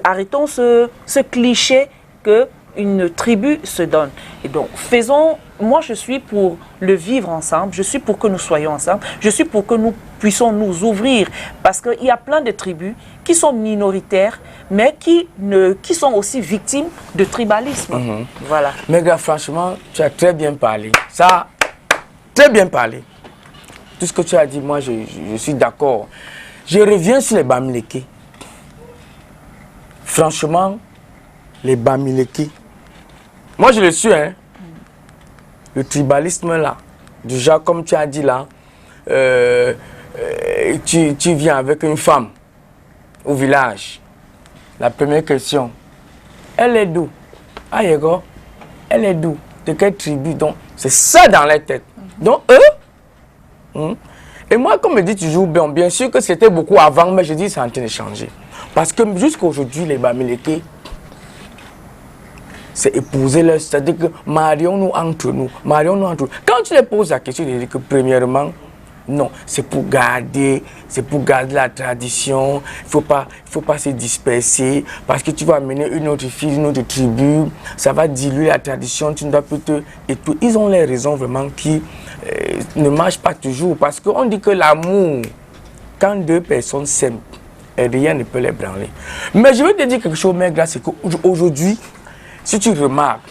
Arrêtons ce cliché qu'une tribu se donne. Et donc, moi je suis pour le vivre ensemble, je suis pour que nous soyons ensemble, je suis pour que nous puissions nous ouvrir. Parce qu'il y a plein de tribus qui sont minoritaires, mais qui sont aussi victimes de tribalisme. Voilà. Mais gars, franchement, tu as très bien parlé. Ça, très bien parlé. Tout ce que tu as dit, moi je suis d'accord. Je reviens sur les Bamileke. Franchement, les Bamileke, moi je le suis, hein. Le tribalisme là, déjà comme tu as dit là, tu viens avec une femme au village. La première question, elle est d'où? Ah Yego, elle est d'où? De quelle tribu? Donc c'est ça dans la tête. Donc eux, et moi comme je dis toujours, bien sûr que c'était beaucoup avant, mais je dis c'est en train de changer. Parce que jusqu'à aujourd'hui, les Bamileke, c'est épouser leur... C'est-à-dire que marions-nous entre nous. Marions-nous entre nous. Quand tu les poses la question, ils disent que premièrement, non, c'est pour garder la tradition. Il faut pas se disperser. Parce que tu vas amener une autre fille, une autre tribu. Ça va diluer la tradition. Tu ne dois plus te... Et tout. Ils ont les raisons vraiment qui ne marchent pas toujours. Parce qu'on dit que l'amour, quand deux personnes s'aiment, et rien ne peut les branler. Mais je veux te dire quelque chose, Maigre, c'est qu'aujourd'hui, si tu remarques,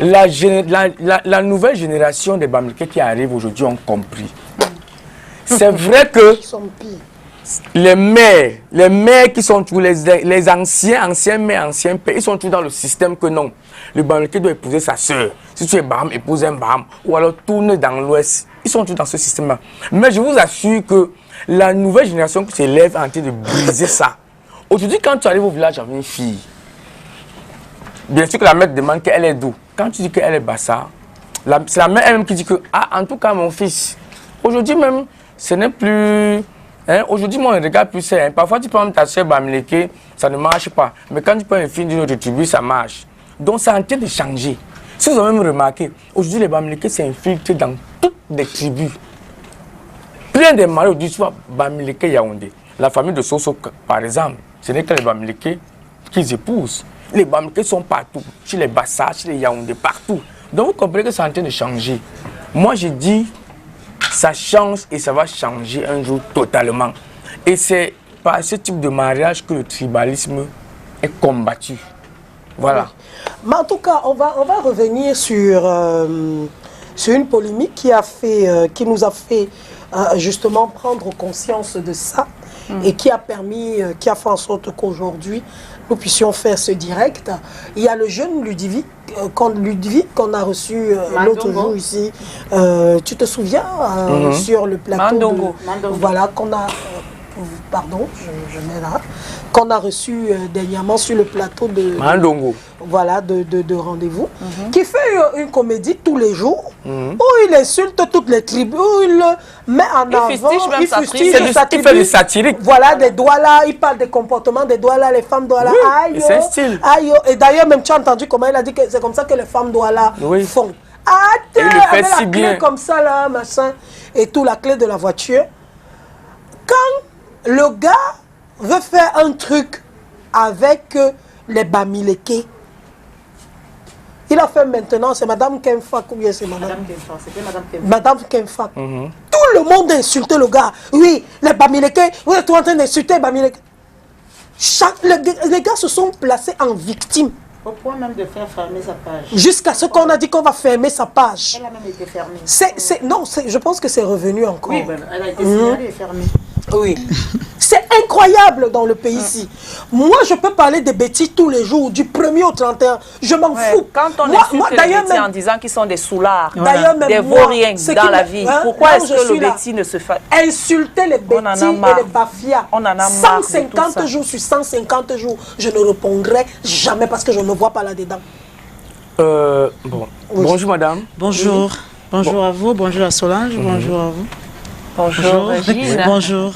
la nouvelle génération des Bamileke qui arrivent aujourd'hui ont compris. C'est vrai que les mères qui sont tous les anciens mères, anciens pères, ils sont tous dans le système que non. Le Bamileke doit épouser sa soeur. Si tu es Baham, épouse un Baham. Ou alors tourne dans l'ouest. Ils sont tous dans ce système-là. Mais je vous assure que la nouvelle génération qui s'élève est en train de briser ça. Aujourd'hui, quand tu arrives au village avec une fille, bien sûr que la mère te demande qu'elle est d'où. Quand tu dis qu'elle est Bassa, c'est la mère elle-même qui dit que, ah, en tout cas, mon fils, aujourd'hui même, ce n'est plus... Hein, aujourd'hui, moi, on regarde plus ça. Hein. Parfois, tu prends ta soeur Bamileke, ça ne marche pas. Mais quand tu prends une fille d'une autre tribu, ça marche. Donc, c'est en train de changer. Si vous avez même remarqué, aujourd'hui, les Bamileke s'est infiltré dans toutes les tribus. Plein de maris du soir, Bamileke Yaoundé. La famille de Soso, par exemple, ce n'est que les Bamileke qu'ils épousent. Les Bamileke sont partout, chez les Bassa, chez les Yaoundé, partout. Donc vous comprenez que c'est en train de changer. Moi je dis, ça change et ça va changer un jour totalement. Et c'est par ce type de mariage que le tribalisme est combattu. Voilà. Oui. Mais en tout cas, on va revenir sur une polémique qui nous a fait justement prendre conscience de ça et qui a fait en sorte qu'aujourd'hui nous puissions faire ce direct. Il y a le jeune Ludovic qu'on a reçu l'autre jour ici. Tu te souviens sur le plateau Mandongo. Voilà, qu'on a... pardon, je mets là. Qu'on a reçu dernièrement sur le plateau de... Mandongo. Voilà, de rendez-vous. Qui fait une comédie tous les jours, où il insulte toutes les tribus, où il met en avant... Il fustige sa tribu. Il fait du satirique. Voilà, des Douala, il parle des comportements des Douala, les femmes Douala. Oui, c'est un style. Et d'ailleurs, même tu as entendu comment il a dit que c'est comme ça que les femmes Douala font. Il le fait avec si la bien. clé comme ça, là, machin, et tout, la clé de la voiture. Quand le gars veut faire un truc avec les Bamileke, il a fait maintenant, c'est Madame Kemfak ou bien c'est Madame Kemfak, c'était Madame Kemfak. Tout le monde a insulté le gars. Oui, les Bamileke, vous êtes en train d'insulter les Bamileke. Les gars se sont placés en victime. Au point même de faire fermer sa page. Jusqu'à ce qu'on a dit qu'on va fermer sa page. Elle a même été fermée. Non, je pense que c'est revenu encore. Oui, ben, elle a été signalée et fermée. Oui. C'est incroyable dans le pays ici. Moi, je peux parler des bêtises tous les jours, du 1er au 31. Je m'en fous. Quand on insulte les bêtis en disant qu'ils sont des soulards, des vauriens dans la vie, pourquoi est-ce que le bêtis ne se fait... Insulter les bêtis et les bafias. On en a marre 150 jours sur 150 jours, je ne répondrai jamais parce que je ne me vois pas là-dedans. Bonjour madame. Bonjour. Bonjour à vous, bonjour à Solange, bonjour à vous. Bonjour Régine. Bonjour.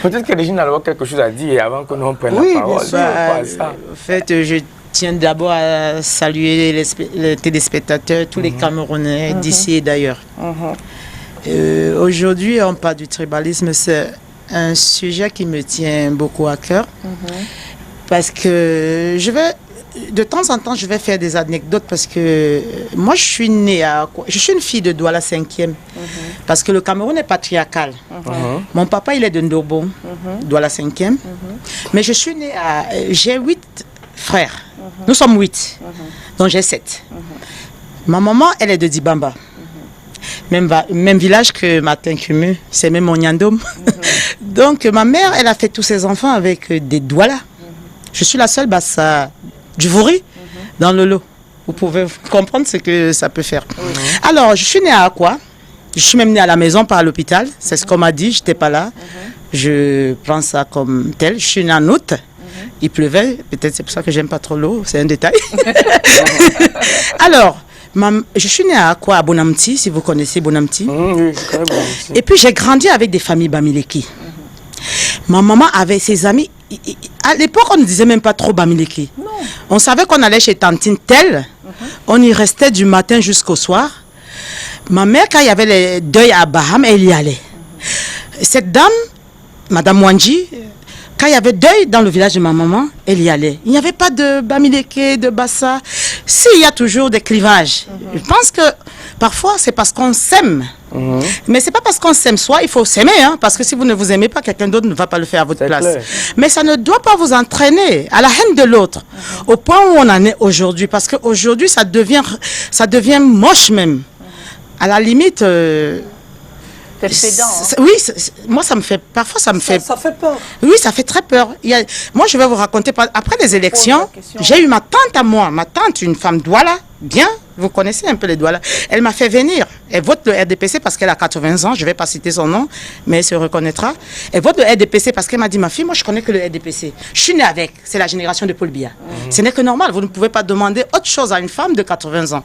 Peut-être que Régine a quelque chose à dire avant que nous prenions la parole. En fait, je tiens d'abord à saluer les téléspectateurs, tous les Camerounais d'ici et d'ailleurs. Aujourd'hui, on parle du tribalisme, c'est un sujet qui me tient beaucoup à cœur. Parce que de temps en temps, je vais faire des anecdotes parce que moi, je suis née je suis une fille de Douala 5e. Parce que le Cameroun est patriarcal. Mon papa, il est de Ndobon, Douala 5e. Mais je suis née j'ai 8 frères. Nous sommes 8. Donc j'ai 7. Ma maman, elle est de Dibamba. Même village que Martin Cumu, c'est même mon Nyandom. Donc ma mère, elle a fait tous ses enfants avec des Douala. Je suis la seule bassa du Vouri dans le lot. Vous pouvez comprendre ce que ça peut faire. Alors, je suis née à Akwa. Je suis même née à la maison, pas à l'hôpital. C'est ce qu'on m'a dit, je n'étais pas là. Je prends ça comme tel. Je suis née en août. Il pleuvait, peut-être c'est pour ça que j'aime pas trop l'eau, c'est un détail. Alors, je suis née à Akwa, à Bonamti, si vous connaissez Bonamti. Oui, je connais Bonamti. Et puis j'ai grandi avec des familles Bamileki. Ma maman avait ses amis. À l'époque, on ne disait même pas trop Bamileki. On savait qu'on allait chez Tantine telle. On y restait du matin jusqu'au soir. Ma mère, quand il y avait les deuils à Baham, elle y allait. Cette dame, Madame Wanji, quand il y avait deuil dans le village de ma maman, elle y allait. Il n'y avait pas de Bamileke, de Bassa. Si, il y a toujours des clivages. Je pense que parfois, c'est parce qu'on s'aime. Mais c'est pas parce qu'on s'aime soi, il faut s'aimer. Hein, parce que si vous ne vous aimez pas, quelqu'un d'autre ne va pas le faire à votre place. Clair. Mais ça ne doit pas vous entraîner à la haine de l'autre. Au point où on en est aujourd'hui. Parce qu'aujourd'hui, ça devient moche même. À la limite... C'est pédant. Oui, moi ça me fait, parfois ça me fait... Ça fait peur. Oui, ça fait très peur. Moi je vais vous raconter, après les élections, j'ai eu ma tante à moi, une femme Douala, bien, vous connaissez un peu les Douala. Elle m'a fait venir, elle vote le RDPC parce qu'elle a 80 ans, je ne vais pas citer son nom, mais elle se reconnaîtra. Elle vote le RDPC parce qu'elle m'a dit, ma fille, moi je connais que le RDPC. Je suis née avec, c'est la génération de Paul Biya. Ce n'est que normal, vous ne pouvez pas demander autre chose à une femme de 80 ans.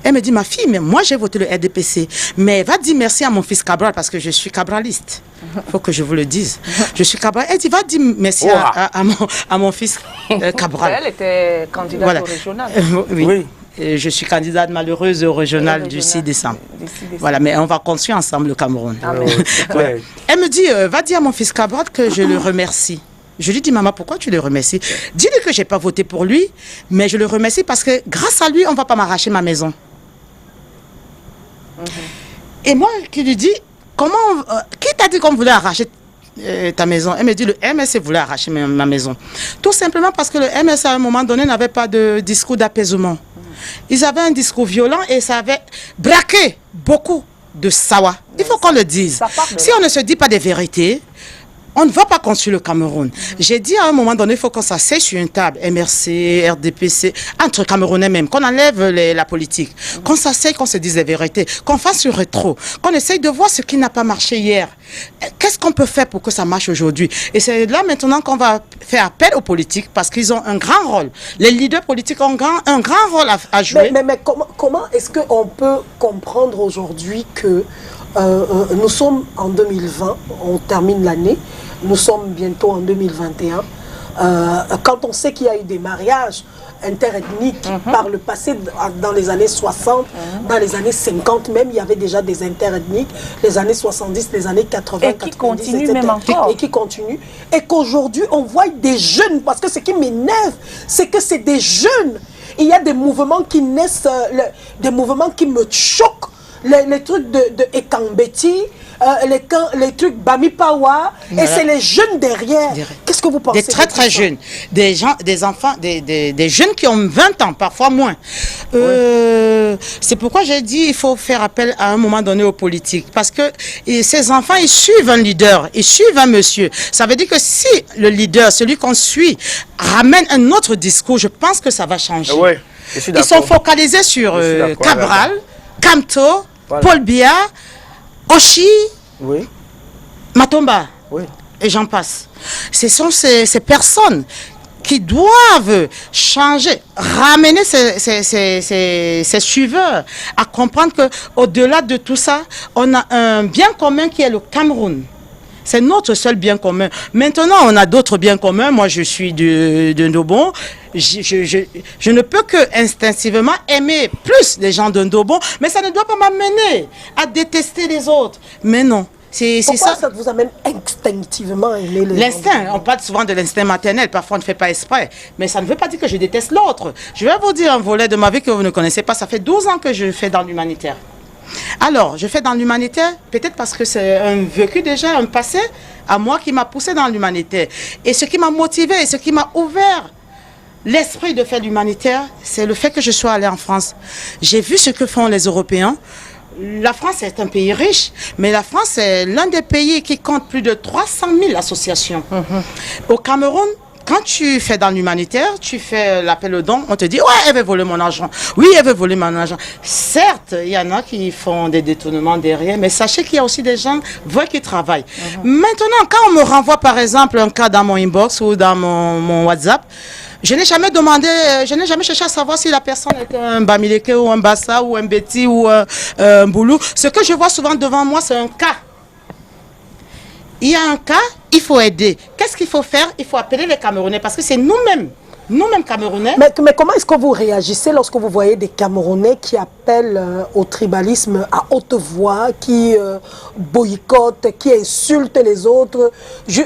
Elle me dit, ma fille, mais moi j'ai voté le RDPC. Mais va dire merci à mon fils Cabral parce que je suis cabraliste. Il faut que je vous le dise. Je suis Cabral. Elle dit, va dire merci à mon fils Cabral. Elle était candidate au régional. Oui. Et je suis candidate malheureuse au régional du 6 décembre. Voilà, mais on va construire ensemble le Cameroun. Ouais. Elle me dit, va dire à mon fils Cabral que je le remercie. Je lui dis, maman, pourquoi tu le remercies? Dis-lui que je n'ai pas voté pour lui, mais je le remercie parce que grâce à lui, on ne va pas m'arracher ma maison. Et moi, qui lui dis, qui t'a dit qu'on voulait arracher ta maison? Elle me dit, le MS voulait arracher ma maison. Tout simplement parce que le MS, à un moment donné, n'avait pas de discours d'apaisement. Ils avaient un discours violent et ça avait braqué beaucoup de Sawa. Il faut qu'on le dise. Si on ne se dit pas des vérités, on ne va pas construire le Cameroun. J'ai dit à un moment donné, il faut qu'on s'asseye sur une table, MRC, RDPC, entre Camerounais même, qu'on enlève la politique, qu'on s'asseye, qu'on se dise les vérités, qu'on fasse un rétro, qu'on essaye de voir ce qui n'a pas marché hier. Qu'est-ce qu'on peut faire pour que ça marche aujourd'hui? Et c'est là maintenant qu'on va faire appel aux politiques parce qu'ils ont un grand rôle. Les leaders politiques ont un grand rôle à jouer. Mais comment est-ce qu'on peut comprendre aujourd'hui que nous sommes en 2020, on termine l'année, nous sommes bientôt en 2021. Quand on sait qu'il y a eu des mariages interethniques par le passé, dans les années 60, dans les années 50 même, il y avait déjà des interethniques, les années 70, les années 80, et qui continuent même encore. Et qui continuent. Et qu'aujourd'hui, on voit des jeunes, parce que ce qui m'énerve, c'est que c'est des jeunes. Il y a des mouvements qui naissent, des mouvements qui me choquent. Les trucs de Ekambeti, les trucs Bami Pawa, et c'est les jeunes derrière. Qu'est-ce que vous pensez? Des très très jeunes, des enfants, des jeunes qui ont 20 ans, parfois moins. C'est pourquoi j'ai dit il faut faire appel à un moment donné aux politiques. Parce que ces enfants, ils suivent un leader, ils suivent un monsieur. Ça veut dire que si le leader, celui qu'on suit, ramène un autre discours, je pense que ça va changer. Ouais, je suis ils sont focalisés sur Cabral, Kamto, voilà. Paul Biya, Oshi, Matomba, et j'en passe. Ce sont ces personnes qui doivent changer, ramener ces suiveurs à comprendre qu'au-delà de tout ça, on a un bien commun qui est le Cameroun. C'est notre seul bien commun. Maintenant, on a d'autres biens communs. Moi, je suis de Ndobon. Je ne peux que instinctivement aimer plus les gens de Ndobon, mais ça ne doit pas m'amener à détester les autres. Mais non, C'est Pourquoi ça. ça vous amène instinctivement à aimer les L'instinct, gens? on parle souvent de l'instinct maternel, parfois on ne fait pas exprès, mais ça ne veut pas dire que je déteste l'autre. Je vais vous dire un volet de ma vie que vous ne connaissez pas, ça fait 12 ans que je fais dans l'humanitaire. Alors, je fais dans l'humanitaire, peut-être parce que c'est un vécu déjà, un passé à moi qui m'a poussé dans l'humanitaire. Et ce qui m'a motivé et ce qui m'a ouvert l'esprit de faire l'humanitaire, c'est le fait que je sois allée en France. J'ai vu ce que font les Européens. La France est un pays riche, mais la France est l'un des pays qui compte plus de 300 000 associations. Au Cameroun, quand tu fais dans l'humanitaire, tu fais l'appel au don, on te dit « Ouais, elle veut voler mon argent. Oui, elle veut voler mon argent. » Certes, il y en a qui font des détournements derrière, mais sachez qu'il y a aussi des gens vrais qui travaillent. Maintenant, quand on me renvoie par exemple un cas dans mon inbox ou dans mon WhatsApp, je n'ai jamais demandé, je n'ai jamais cherché à savoir si la personne était un Bamileke ou un Bassa ou un Betty ou un Boulou. Ce que je vois souvent devant moi, c'est un cas. Il y a un cas, il faut aider. Qu'est-ce qu'il faut faire? Il faut appeler les Camerounais parce que c'est nous-mêmes Camerounais. Mais comment est-ce que vous réagissez lorsque vous voyez des Camerounais qui appellent au tribalisme à haute voix, qui boycottent, qui insultent les autres,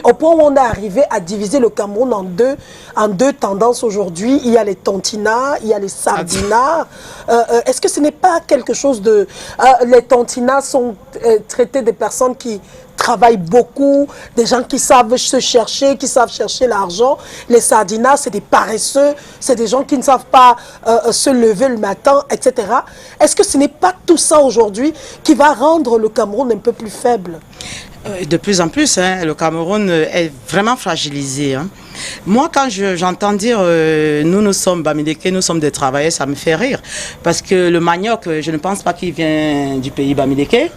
au point où on est arrivé à diviser le Cameroun en deux tendances aujourd'hui? Il y a les tontinas, il y a les sardinas. Est-ce que ce n'est pas quelque chose de... les tontinas sont traités des personnes qui travaillent beaucoup, des gens qui savent se chercher, qui savent chercher l'argent. Les sardinas, c'est des paresseux, c'est des gens qui ne savent pas se lever le matin, etc. Est-ce que ce n'est pas tout ça aujourd'hui qui va rendre le Cameroun un peu plus faible? De plus en plus, hein, le Cameroun est vraiment fragilisé. Hein. Moi, quand j'entends dire nous sommes Bamileke, nous sommes des travailleurs, ça me fait rire. Parce que le manioc, je ne pense pas qu'il vient du pays Bamileke.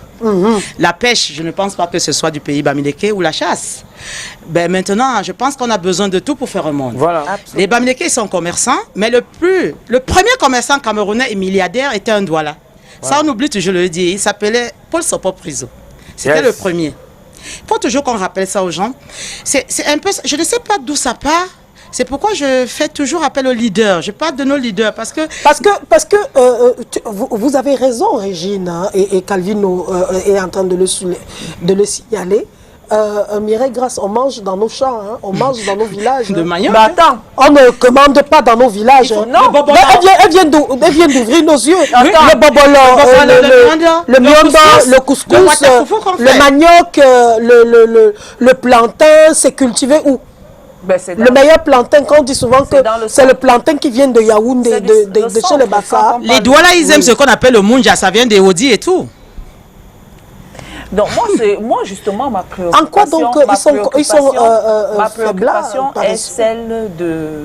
La pêche, je ne pense pas que ce soit du pays Bamileke, ou la chasse. Ben maintenant, je pense qu'on a besoin de tout pour faire un monde. Voilà. Les Bamileke sont commerçants, mais le premier commerçant camerounais et milliardaire était un Douala. Ça, on oublie toujours de le dire. Il s'appelait Paul Sopo Priso. C'était le premier. Il faut toujours qu'on rappelle ça aux gens. C'est un peu, je ne sais pas d'où ça part. C'est pourquoi je fais toujours appel aux leaders. Je parle de nos leaders parce que vous avez raison, Régine, hein, et Calvino est en train de le signaler. Mireille Grasse, on mange dans nos champs, hein, on mange dans nos villages. De manioc. Mais attends, on ne commande pas dans nos villages. Hein. Non, Mais elle vient d'ouvrir nos yeux. Le bobolo, le mionda, le couscous, le manioc, le plantain, c'est cultivé où? Ben, Le meilleur plantain, quand on dit souvent que c'est le plantain qui vient de Yaoundé, de chez les Bassa. Les Douala, ils aiment ce qu'on appelle le Munja, ça vient des Odi et tout. Donc moi justement ma préoccupation, En quoi donc ils sont ma préoccupation faiblards, est celle de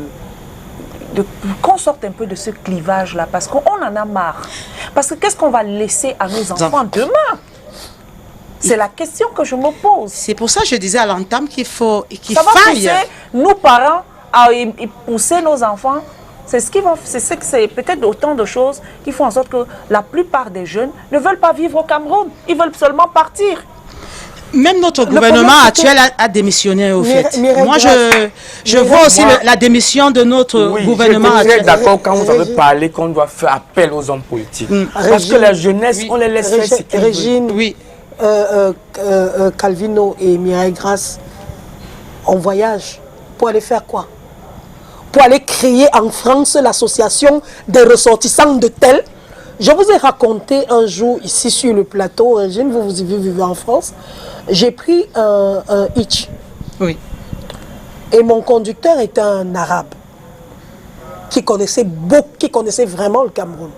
qu'on sorte un peu de ce clivage là parce qu'on en a marre. Parce que qu'est-ce qu'on va laisser à nos enfants demain? C'est la question que je me pose. C'est pour ça que je disais à l'entame qu'il faut qu'il Ça va faille. pousser nos parents à pousser nos enfants. C'est peut-être autant de choses qui font en sorte que la plupart des jeunes ne veulent pas vivre au Cameroun. Ils veulent seulement partir. Même notre gouvernement actuel a démissionné au fait. Moi, je vois aussi la démission de notre gouvernement actuel. Je suis actuel. d'accord quand vous avez parlé qu'on doit faire appel aux hommes politiques. Parce que la jeunesse, on les laisse faire ce qu'ils veulent. Régine, Oui. Calvino et Mireille Grasse, on voyage pour aller faire quoi? Pour aller créer en France l'association des ressortissants de tel. Je vous ai raconté un jour ici sur le plateau, Régine, vous vivez en France, j'ai pris un hitch. Oui. Et mon conducteur était un arabe qui connaissait vraiment le Cameroun.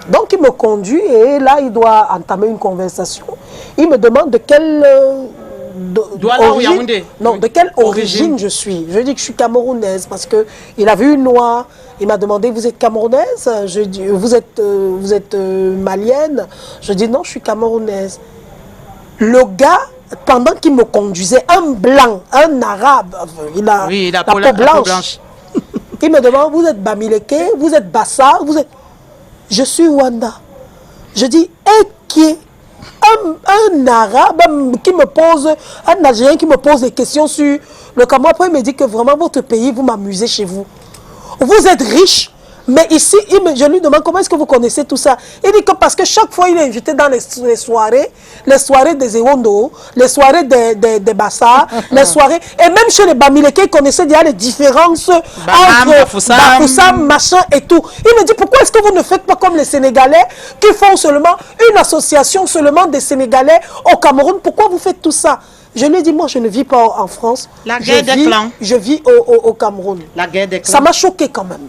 Donc il me conduit et là il doit entamer une conversation. Il me demande de quelle de quelle origine je suis. Je dis que je suis camerounaise parce que il a vu une noix. Il m'a demandé, vous êtes camerounaise? Je dis, vous êtes malienne? Je dis non, je suis camerounaise. Le gars, pendant qu'il me conduisait, un blanc, un arabe, il a la peau blanche. Il me demande, vous êtes Bamileke, vous êtes Bassa, vous êtes... Je suis Rwanda. Je dis, et qui est un arabe qui me pose, un Algérien qui me pose des questions sur le Cameroun. Après, il me dit que vraiment votre pays, vous m'amusez chez vous. Vous êtes riche, Mais ici, je lui demande comment est-ce que vous connaissez tout ça. Il dit que parce que chaque fois, il est invité dans les soirées des Ewondo, les soirées des Bassa, les soirées, et même chez les Bamileke, il connaissait déjà les différences entre Bafoussam, machin et tout. Il me dit, pourquoi est-ce que vous ne faites pas comme les Sénégalais qui font seulement une association seulement des Sénégalais au Cameroun? Pourquoi vous faites tout ça? Je lui ai dit, moi, je ne vis pas en France. La guerre des clans. Je vis au Cameroun. La guerre des clans. Ça m'a choqué quand même.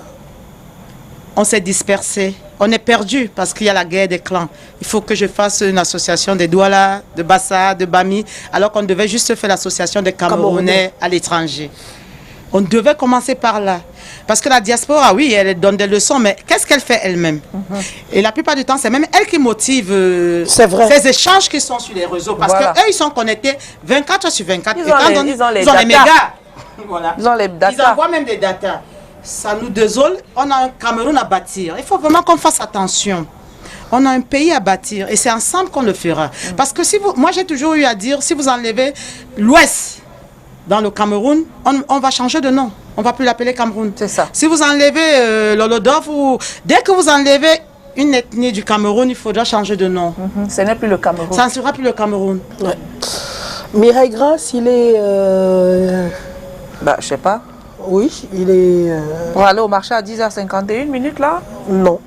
On s'est dispersé. On est perdu parce qu'il y a la guerre des clans. Il faut que je fasse une association des Douala, de Bassa, de Bami, alors qu'on devait juste faire l'association des Camerounais à l'étranger. On devait commencer par là. Parce que la diaspora, oui, elle donne des leçons, mais qu'est-ce qu'elle fait elle-même? Et la plupart du temps, c'est même elle qui motive ces échanges qui sont sur les réseaux. Parce qu'eux, ils sont connectés 24 heures sur 24. Ils ont les mégas. Voilà. Ils ont les data. Ils envoient même des datas. Ça nous désole. On a un Cameroun à bâtir. Il faut vraiment qu'on fasse attention. On a un pays à bâtir et c'est ensemble qu'on le fera. Parce que moi, j'ai toujours eu à dire, si vous enlevez l'Ouest dans le Cameroun, on va changer de nom. On ne va plus l'appeler Cameroun. C'est ça. Si vous enlevez l'Holodof, dès que vous enlevez une ethnie du Cameroun, il faudra changer de nom. Ce n'est plus le Cameroun. Ça ne sera plus le Cameroun. Ouais. Mireille Grasse, il est... Bah, je sais pas. Oui, il est... Pour aller au marché à 10h51 minutes là? Non.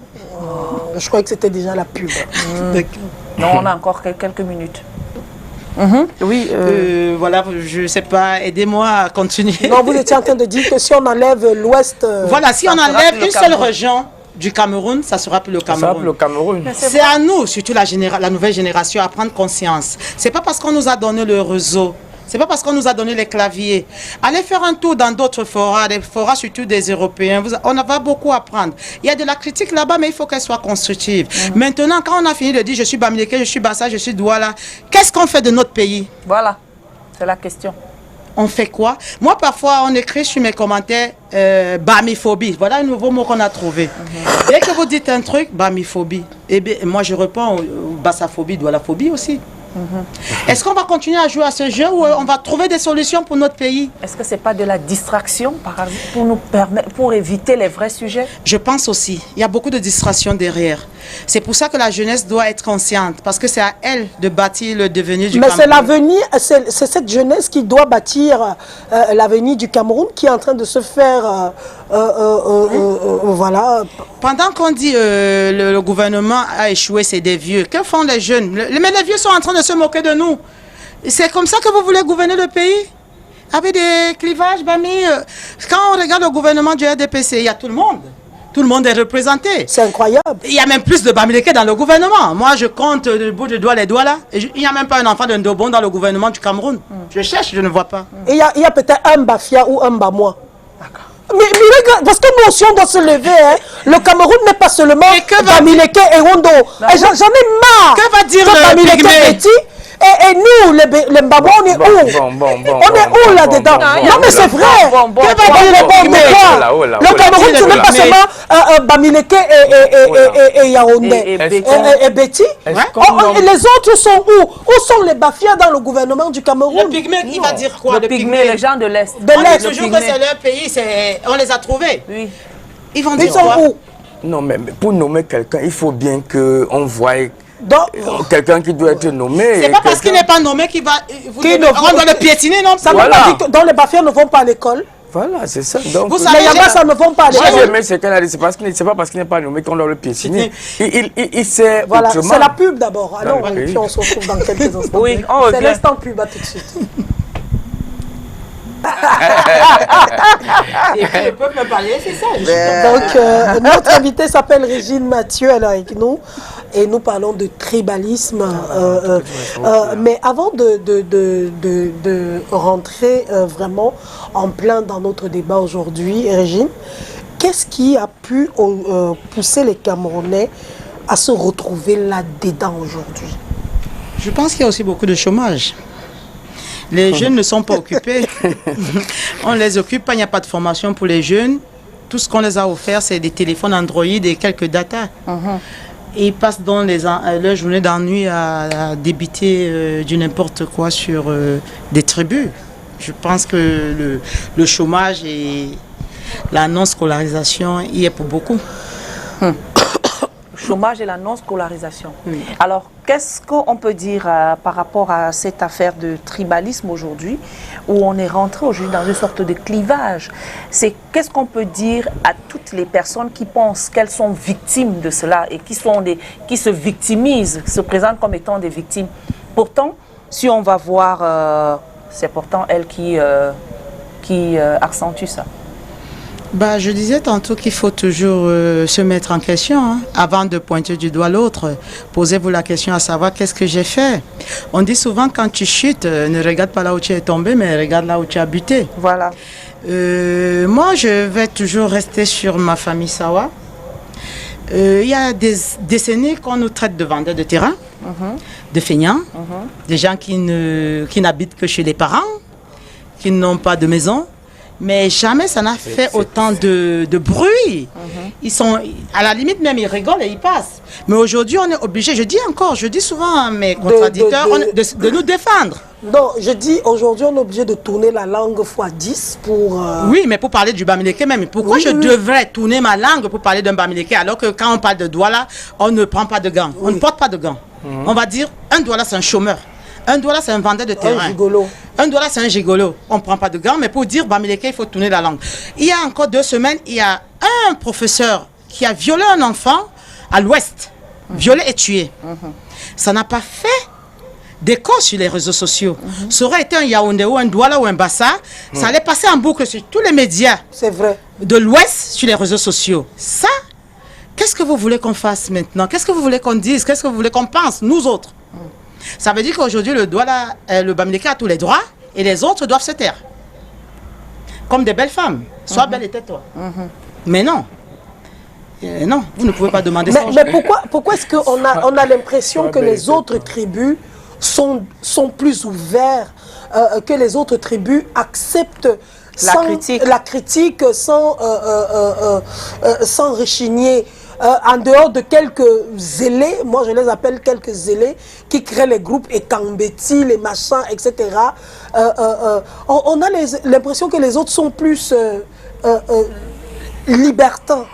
Je croyais que c'était déjà la pub. Non, on a encore quelques minutes. Oui. Voilà, je ne sais pas, aidez-moi à continuer. Non, vous étiez en train de dire que si on enlève l'Ouest... Voilà, si on enlève une seule région du Cameroun, ça sera plus le Cameroun. Ça sera plus le Cameroun. C'est à nous, surtout la nouvelle génération, à prendre conscience. C'est pas parce qu'on nous a donné le réseau, c'est pas parce qu'on nous a donné les claviers. Allez faire un tour dans d'autres forats, des forats surtout des Européens. On va beaucoup apprendre. Il y a de la critique là-bas, mais il faut qu'elle soit constructive. Maintenant, quand on a fini de dire je suis Bamileke, je suis Bassa, je suis Douala, qu'est-ce qu'on fait de notre pays? Voilà, c'est la question. On fait quoi? Moi, parfois, on écrit sur mes commentaires bamiphobie. Voilà un nouveau mot qu'on a trouvé. Dès que vous dites un truc, bamiphobie. Eh bien, moi, je réponds bassaphobie, doualaphobie aussi. Est-ce qu'on va continuer à jouer à ce jeu ou on va trouver des solutions pour notre pays? Est-ce que ce n'est pas de la distraction pour nous permettre, pour éviter les vrais sujets? Je pense aussi. Il y a beaucoup de distractions derrière. C'est pour ça que la jeunesse doit être consciente, parce que c'est à elle de bâtir le devenir du Cameroun. Mais c'est l'avenir, c'est cette jeunesse qui doit bâtir l'avenir du Cameroun qui est en train de se faire, voilà. Pendant qu'on dit le gouvernement a échoué, c'est des vieux. Que font les jeunes? Mais les vieux sont en train de se moquer de nous. C'est comme ça que vous voulez gouverner le pays? Avec des clivages, Bami. Quand on regarde le gouvernement du RDPC, il y a tout le monde. Tout le monde est représenté. C'est incroyable. Il y a même plus de Bamileke dans le gouvernement. Moi, je compte du bout de doigt les doigts là. Et il n'y a même pas un enfant d'un Ndobon dans le gouvernement du Cameroun. Je cherche, je ne vois pas. Et il y a peut-être un Bafia ou un Bamois. D'accord. Mais parce que nous aussi on doit se lever. Hein. Le Cameroun n'est pas seulement Bamileke et Wondo. J'en ai marre. Que va dire le Bamileke petit et nous, les Mbabo, on est où? On est où là-dedans? Non, mais c'est vrai. Que va dire le Cameroun, ce n'est pas seulement Bamileke et Yaoundé et Betty. Les autres sont où? Où sont les Bafias dans le gouvernement du Cameroun? Le pygmée, il va dire quoi? Le pygmée, les gens de l'Est. On dit toujours que c'est leur pays, on les a trouvés. Oui. Ils vont dire Ils sont quoi? où? Non, mais pour nommer quelqu'un, il faut bien qu'on voie quelqu'un qui doit être nommé. C'est pas parce qu'il n'est pas nommé qu'il va. On doit le piétiner, non? Ça ne veut pas dire que dans les Bafias ne vont pas à l'école. Voilà, c'est ça. Donc, vous savez, les Yabasa ne vont pas à moi, l'école. j'aimais ce qu'elle a dit. C'est pas parce qu'il n'est pas nommé qu'on doit le piétiner. Il sait Voilà, autrement. c'est la pub d'abord. Alors, Ah, oui. puis on se retrouve dans quelques instants. Oui, on C'est revient. l'instant pub, à tout de suite. Et puis, ils peuvent me parler, c'est ça. Donc, notre invitée s'appelle Régine Mathieu, elle est avec nous, et nous parlons de tribalisme. Mais avant de rentrer vraiment en plein dans notre débat aujourd'hui, Régine, qu'est-ce qui a pu pousser les Camerounais à se retrouver là-dedans aujourd'hui? Je pense qu'il y a aussi beaucoup de chômage. Les jeunes ne sont pas occupés. On les occupe pas, il n'y a pas de formation pour les jeunes. Tout ce qu'on les a offert, c'est des téléphones Android et quelques datas. Et ils passent dans leur journée d'ennui à débiter du n'importe quoi sur des tribus. Je pense que le chômage est... la non-scolarisation y est pour beaucoup. Chômage et la non-scolarisation. Oui. Alors, qu'est-ce qu'on peut dire par rapport à cette affaire de tribalisme aujourd'hui, où on est rentré aujourd'hui dans une sorte de clivage? Qu'est-ce qu'on peut dire à toutes les personnes qui pensent qu'elles sont victimes de cela et qui se victimisent, se présentent comme étant des victimes? Pourtant, si on va voir, c'est pourtant elle qui accentue ça. Bah, je disais tantôt qu'il faut toujours se mettre en question hein, avant de pointer du doigt l'autre. Posez-vous la question à savoir qu'est-ce que j'ai fait. On dit souvent quand tu chutes, ne regarde pas là où tu es tombé, mais regarde là où tu as buté. Voilà. Moi, je vais toujours rester sur ma famille Sawa. Il y a des décennies qu'on nous traite de vendeurs de terrain, de feignants, des gens qui n'habitent que chez les parents, qui n'ont pas de maison. Mais jamais ça n'a fait autant de bruit. Ils sont, à la limite même, ils rigolent et ils passent. Mais aujourd'hui, on est obligé, je dis souvent à mes contradicteurs, de nous défendre. Non, je dis aujourd'hui, on est obligé de tourner la langue x10 pour... Oui, mais pour parler du Bamileke même. Pourquoi je devrais tourner ma langue pour parler d'un Bamileke alors que quand on parle de Douala, on ne prend pas de gants. On ne porte pas de gants. On va dire, un Douala, c'est un chômeur. Un Douala, c'est un vendeur de terrain. Un gigolo. Un Douala, c'est un gigolo. On ne prend pas de gants, mais pour dire Bamileke, il faut tourner la langue. Il y a encore 2 semaines, il y a un professeur qui a violé un enfant à l'ouest. Violé et tué. Ça n'a pas fait d'écho sur les réseaux sociaux. Ça aurait été un Yaoundé ou un Douala ou un Bassa, ça allait passer en boucle sur tous les médias. C'est vrai. De l'ouest sur les réseaux sociaux. Ça, qu'est-ce que vous voulez qu'on fasse maintenant? Qu'est-ce que vous voulez qu'on dise? Qu'est-ce que vous voulez qu'on pense, nous autres? Ça veut dire qu'aujourd'hui, le Bamileke a tous les droits et les autres doivent se taire. Comme des belles femmes. Sois belle et tais-toi. Mais non. Non, vous ne pouvez pas demander ça. Mais pourquoi est-ce qu'on a l'impression que les autres tribus sont plus ouverts, que les autres tribus acceptent la critique sans rechigner? En dehors de quelques zélés, moi je les appelle quelques zélés, qui créent les groupes Ekambeti, les machins, etc. On a l'impression que les autres sont plus libertins.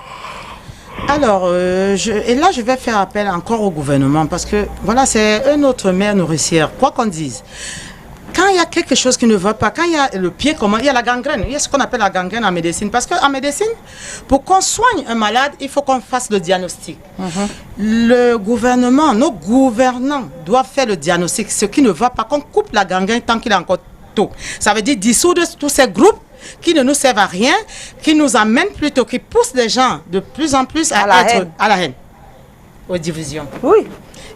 Alors, et là je vais faire appel encore au gouvernement parce que voilà, c'est une autre mère nourricière, quoi qu'on dise. Quand il y a quelque chose qui ne va pas, quand il y a le pied comment, il y a la gangrène, il y a ce qu'on appelle la gangrène en médecine. Parce qu'en médecine, pour qu'on soigne un malade, il faut qu'on fasse le diagnostic. Le gouvernement, nos gouvernants doivent faire le diagnostic. Ce qui ne va pas, qu'on coupe la gangrène tant qu'il est encore tôt. Ça veut dire dissoudre tous ces groupes qui ne nous servent à rien, qui nous amènent plutôt, qui poussent les gens de plus en plus à la haine, aux divisions. Oui.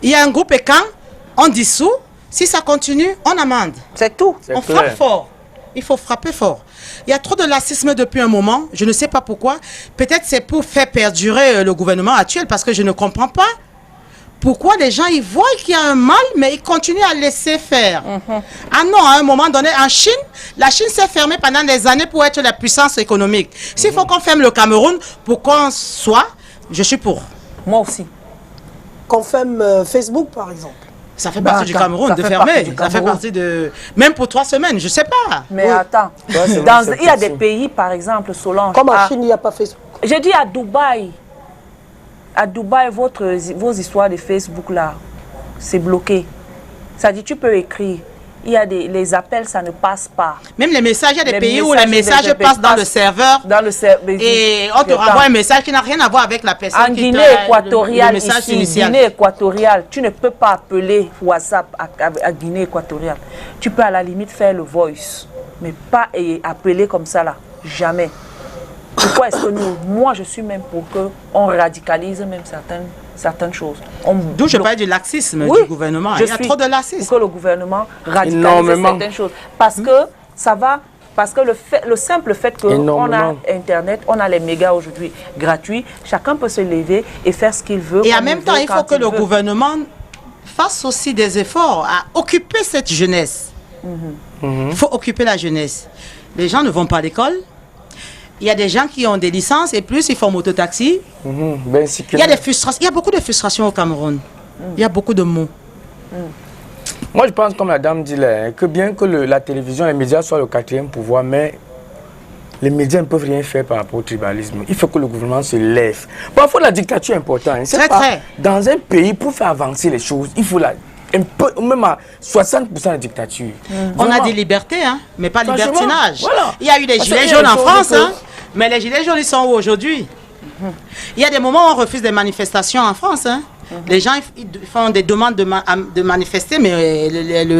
Il y a un groupe et quand on dissout, si ça continue, on amende. C'est tout. On frappe fort. Il faut frapper fort. Il y a trop de lacisme depuis un moment. Je ne sais pas pourquoi. Peut-être c'est pour faire perdurer le gouvernement actuel parce que je ne comprends pas pourquoi les gens ils voient qu'il y a un mal, mais ils continuent à laisser faire. Ah non, à un moment donné, en Chine, la Chine s'est fermée pendant des années pour être la puissance économique. S'il faut qu'on ferme le Cameroun pour qu'on soit, je suis pour. Moi aussi. Qu'on ferme Facebook, par exemple. Ça fait partie du Cameroun de fermer. Ça fait partie de... Même pour 3 semaines, je ne sais pas. Mais attends, il y a des pays, par exemple, Solange. Comme en Chine, il n'y a pas Facebook. J'ai dit à Dubaï. À Dubaï, vos histoires de Facebook, là, c'est bloqué. Ça dit, tu peux écrire. Il y a les appels, ça ne passe pas. Même les messages, il y a des pays où les messages passent dans le serveur. Et on te renvoie un message qui n'a rien à voir avec la personne. En Guinée équatoriale, Guinée équatoriale, tu ne peux pas appeler WhatsApp à Guinée équatoriale. Tu peux à la limite faire le voice, mais pas appeler comme ça là. Jamais. Pourquoi est-ce que moi je suis même pour qu'on radicalise même certaines choses. D'où je parle du laxisme du gouvernement. Il y a trop de laxisme. Pour que le gouvernement radicalise certaines choses. Parce que ça va, parce que le simple fait qu'on a Internet, on a les mégas aujourd'hui gratuits, chacun peut se lever et faire ce qu'il veut. Et en même temps, il faut que le gouvernement fasse aussi des efforts à occuper cette jeunesse. Il faut occuper la jeunesse. Les gens ne vont pas à l'école. Il y a des gens qui ont des licences et plus ils font mototaxi. Il y a des frustrations. Il y a beaucoup de frustrations au Cameroun. Il y a beaucoup de mots. Moi, je pense, comme la dame dit là, que bien que la télévision et les médias soient le 4e pouvoir, mais les médias ne peuvent rien faire par rapport au tribalisme. Il faut que le gouvernement se lève. Parfois, la dictature est importante. Hein. Très. Dans un pays, pour faire avancer les choses, il faut un peu, même à 60% de dictature. On a des libertés, hein, mais pas libertinage. Voilà. Il y a eu des gilets jaunes en France, hein, mais les gilets jaunes, ils sont où aujourd'hui? Il y a des moments où on refuse des manifestations en France. Hein. Les gens ils font des demandes de manifester, mais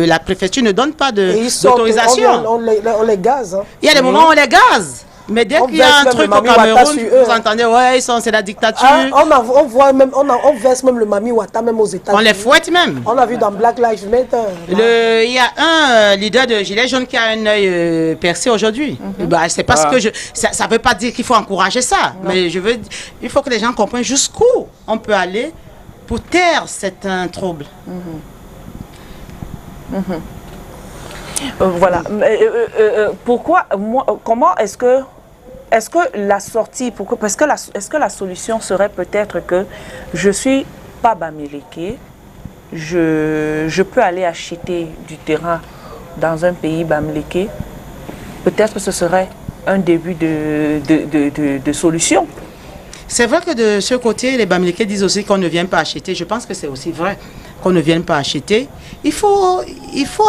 la préfecture ne donne pas d'autorisation. On les gaze. Hein. Il y a des moments où on les gaze. Mais dès qu'il y a un truc au Cameroun, vous entendez, ouais, c'est la dictature. On verse même le Mami Wata, même aux États-Unis. On les fouette même. On l'a vu dans Black Lives Matter. Il y a un leader de Gilets jaunes qui a un œil percé aujourd'hui. C'est parce que ça ne veut pas dire qu'il faut encourager ça. Non. Mais il faut que les gens comprennent jusqu'où on peut aller pour taire cet trouble. Voilà. Pourquoi, comment est-ce que la sortie, est-ce que la solution serait peut-être que je suis pas bamileke, je peux aller acheter du terrain dans un pays bamileke, peut-être que ce serait un début de solution. C'est vrai que de ce côté, les bamileke disent aussi qu'on ne vient pas acheter. Je pense que c'est aussi vrai qu'on ne vienne pas acheter. Il faut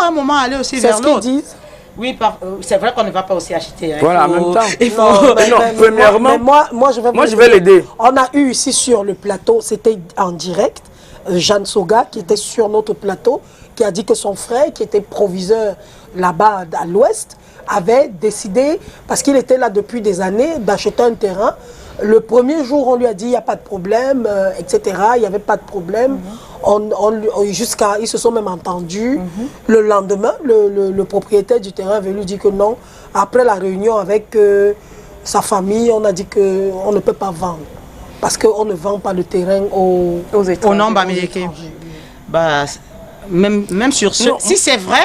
à un moment aller aussi vers l'autre. C'est ce qu'ils disent. Oui, c'est vrai qu'on ne va pas aussi acheter. Hein. Voilà, en même temps. Premièrement, moi, je vais l'aider. On a eu ici sur le plateau, c'était en direct, Jeanne Soga qui était sur notre plateau, qui a dit que son frère, qui était proviseur là-bas à l'ouest, avait décidé, parce qu'il était là depuis des années, d'acheter un terrain. Le premier jour, on lui a dit, il n'y a pas de problème, etc. Il n'y avait pas de problème. Ils se sont même entendus. Le lendemain, le propriétaire du terrain avait lui dit que non. Après la réunion avec sa famille, on a dit qu'on ne peut pas vendre. Parce qu'on ne vend pas le terrain aux étrangers. Au nom bamileke. Même sur ce, si c'est vrai,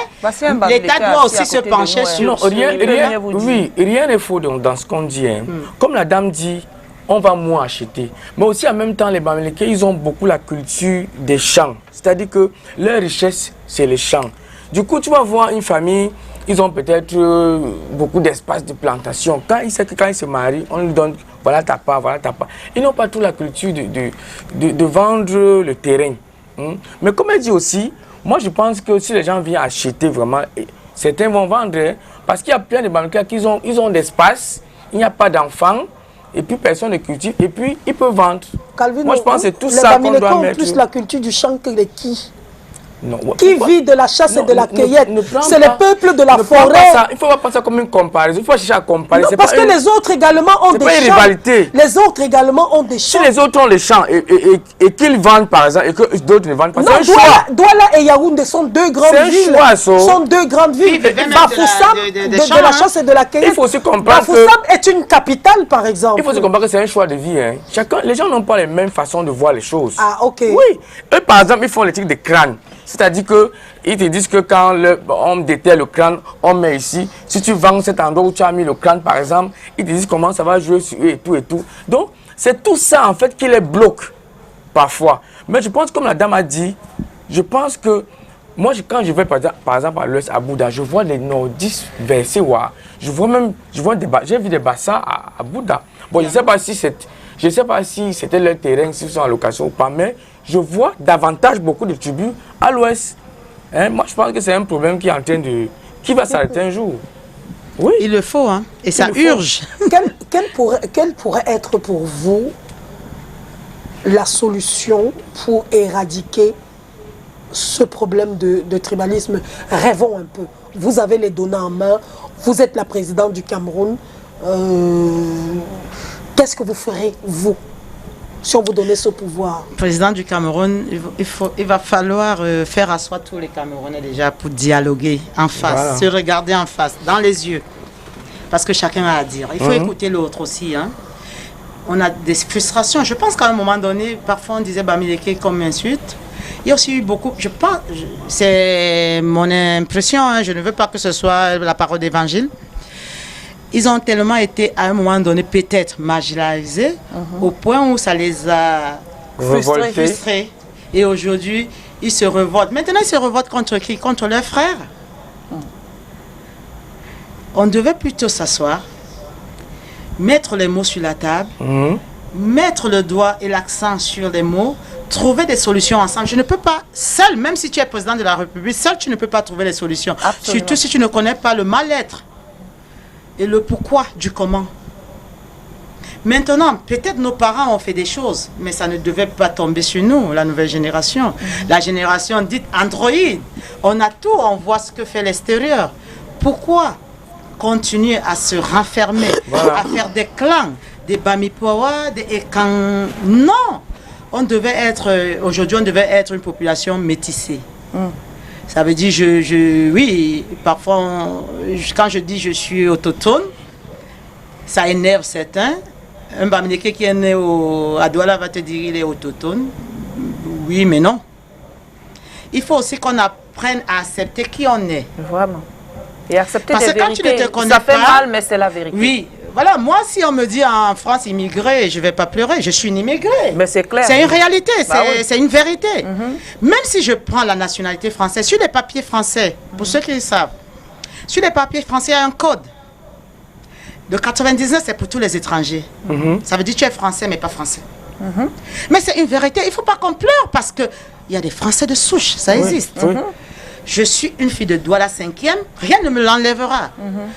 l'État doit aussi se pencher sur rien n'est faux dans ce qu'on dit. Hein. Comme la dame dit, on va moins acheter. Mais aussi en même temps, les Bamileke, ils ont beaucoup la culture des champs. C'est-à-dire que leur richesse, c'est les champs. Du coup, tu vas voir une famille, ils ont peut-être beaucoup d'espace de plantation. Quand ils se marient, on lui donne, voilà ta part, voilà ta part. Ils n'ont pas toute la culture de vendre le terrain. Mais comme elle dit aussi, moi je pense que si les gens viennent acheter vraiment, certains vont vendre. Hein, parce qu'il y a plein de Bamileke qui ont d'espace, il n'y a pas d'enfants. Et puis personne ne cultive, et puis ils peuvent vendre. Calvin, moi je pense que c'est tout ça qu'on doit mettre. Plus la culture du champ que les qui. Non, qui vit de la chasse et de la cueillette. C'est le peuple de la forêt. Il ne faut pas penser ça comme une comparaison. Il faut chercher à comparer. Non, parce que les autres également ont des champs. C'est pas une rivalité. Les autres également ont des champs. Si les autres ont les champs et qu'ils vendent par exemple et que d'autres ne vendent pas, c'est un choix. Douala et Yaoundé sont deux grandes villes. C'est un choix, sont deux grandes villes. Bafoussam, de la chasse et de la cueillette. Il faut aussi comprendre que Bafoussam est une capitale par exemple. Il faut aussi comprendre que c'est un choix de vie. Hein. Les gens n'ont pas les mêmes façons de voir les choses. Ah, ok. Oui. Eux par exemple, ils font les trucs de crâne. C'est-à-dire qu'ils te disent que quand on déterre le crâne, on met ici. Si tu vends cet endroit où tu as mis le crâne, par exemple, ils te disent comment ça va jouer sur eux et tout et tout. Donc, c'est tout ça, en fait, qui les bloque parfois. Mais je pense, comme la dame a dit, je pense que moi, quand je vais, par exemple, à l'ouest, à Bouddha, je vois les nordistes verser. J'ai vu des bassins à Bouddha. Bon, je ne sais pas si c'était leur terrain, s'ils sont en location ou pas, mais je vois davantage beaucoup de tribus à l'ouest. Hein? Moi, je pense que c'est un problème qui est en train qui va s'arrêter un jour. Oui. Il le faut, hein? Et ça urge. Quelle pourrait être pour vous la solution pour éradiquer ce problème de tribalisme? Rêvons un peu. Vous avez les données en main. Vous êtes la présidente du Cameroun. Qu'est-ce que vous ferez, vous, si on vous donnait ce pouvoir? Président du Cameroun, il va falloir faire asseoir tous les Camerounais déjà pour dialoguer en face, voilà. Se regarder en face, dans les yeux. Parce que chacun a à dire. Il faut écouter l'autre aussi. Hein. On a des frustrations. Je pense qu'à un moment donné, parfois on disait Bamileke comme insulte. Il y a aussi eu beaucoup, je pense, c'est mon impression, hein, je ne veux pas que ce soit la parole d'évangile. Ils ont tellement été, à un moment donné, peut-être marginalisés, au point où ça les a frustrés. Et aujourd'hui, ils se revoltent. Maintenant, ils se revoltent contre qui? Contre leurs frères. On devait plutôt s'asseoir, mettre les mots sur la table, mettre le doigt et l'accent sur les mots, trouver des solutions ensemble. Je ne peux pas, seul, même si tu es président de la République, seul tu ne peux pas trouver les solutions. Absolument. Surtout si tu ne connais pas le mal-être et le pourquoi du comment. Maintenant, peut-être nos parents ont fait des choses, mais ça ne devait pas tomber sur nous, la nouvelle génération. La génération dite Android. On a tout, on voit ce que fait l'extérieur. Pourquoi continuer à se renfermer, à faire des clans, des Bamipowa, des Ekan? Non! On devait être, aujourd'hui, on devait être une population métissée. Ça veut dire, oui, parfois, quand je dis je suis autochtone, ça énerve certains. Un Bamileke qui est né à Douala va te dire il est autochtone. Oui, mais non. Il faut aussi qu'on apprenne à accepter qui on est. Vraiment. Et accepter Parce des que quand tu vérités. ne te connais Ça fait pas, mal, mais c'est la vérité. Oui, voilà, moi si on me dit en France immigré, je ne vais pas pleurer, je suis une immigrée. Mais c'est clair. C'est une réalité, Bah oui. c'est une vérité. Même si je prends la nationalité française, sur les papiers français, pour ceux qui le savent, sur les papiers français, il y a un code. Le 99, c'est pour tous les étrangers. Ça veut dire que tu es français, mais pas français. Mais c'est une vérité, il ne faut pas qu'on pleure parce qu'il y a des Français de souche, ça existe. Je suis une fille de Douala 5e, rien ne me l'enlèvera.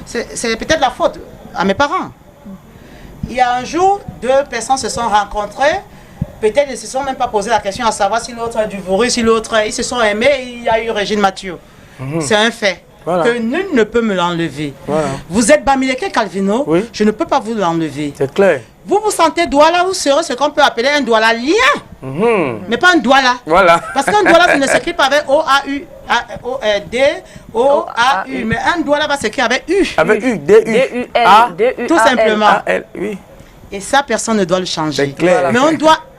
C'est peut-être la faute à mes parents. Il y a un jour, 2 personnes se sont rencontrées, peut-être ils ne se sont même pas posé la question à savoir si l'autre a du vouru, si l'autre, ils se sont aimés, il y a eu Régine Mathieu. C'est un fait. Voilà. Que nul ne peut me l'enlever. Voilà. Vous êtes Bamileke Calvino, Oui. je ne peux pas vous l'enlever. C'est clair. Vous vous sentez Douala, vous serez ce qu'on peut appeler un Douala lien, mais pas un Douala. Voilà. Parce qu'un Douala, ça ne s'écrit pas avec O-A-U, D-O-A-U, mais un Douala va s'écrire avec U. Avec U, D-U. D-U-L. A, D-U-A-L. Tout simplement. A-L, oui. Et ça, personne ne doit le changer. C'est clair. Mais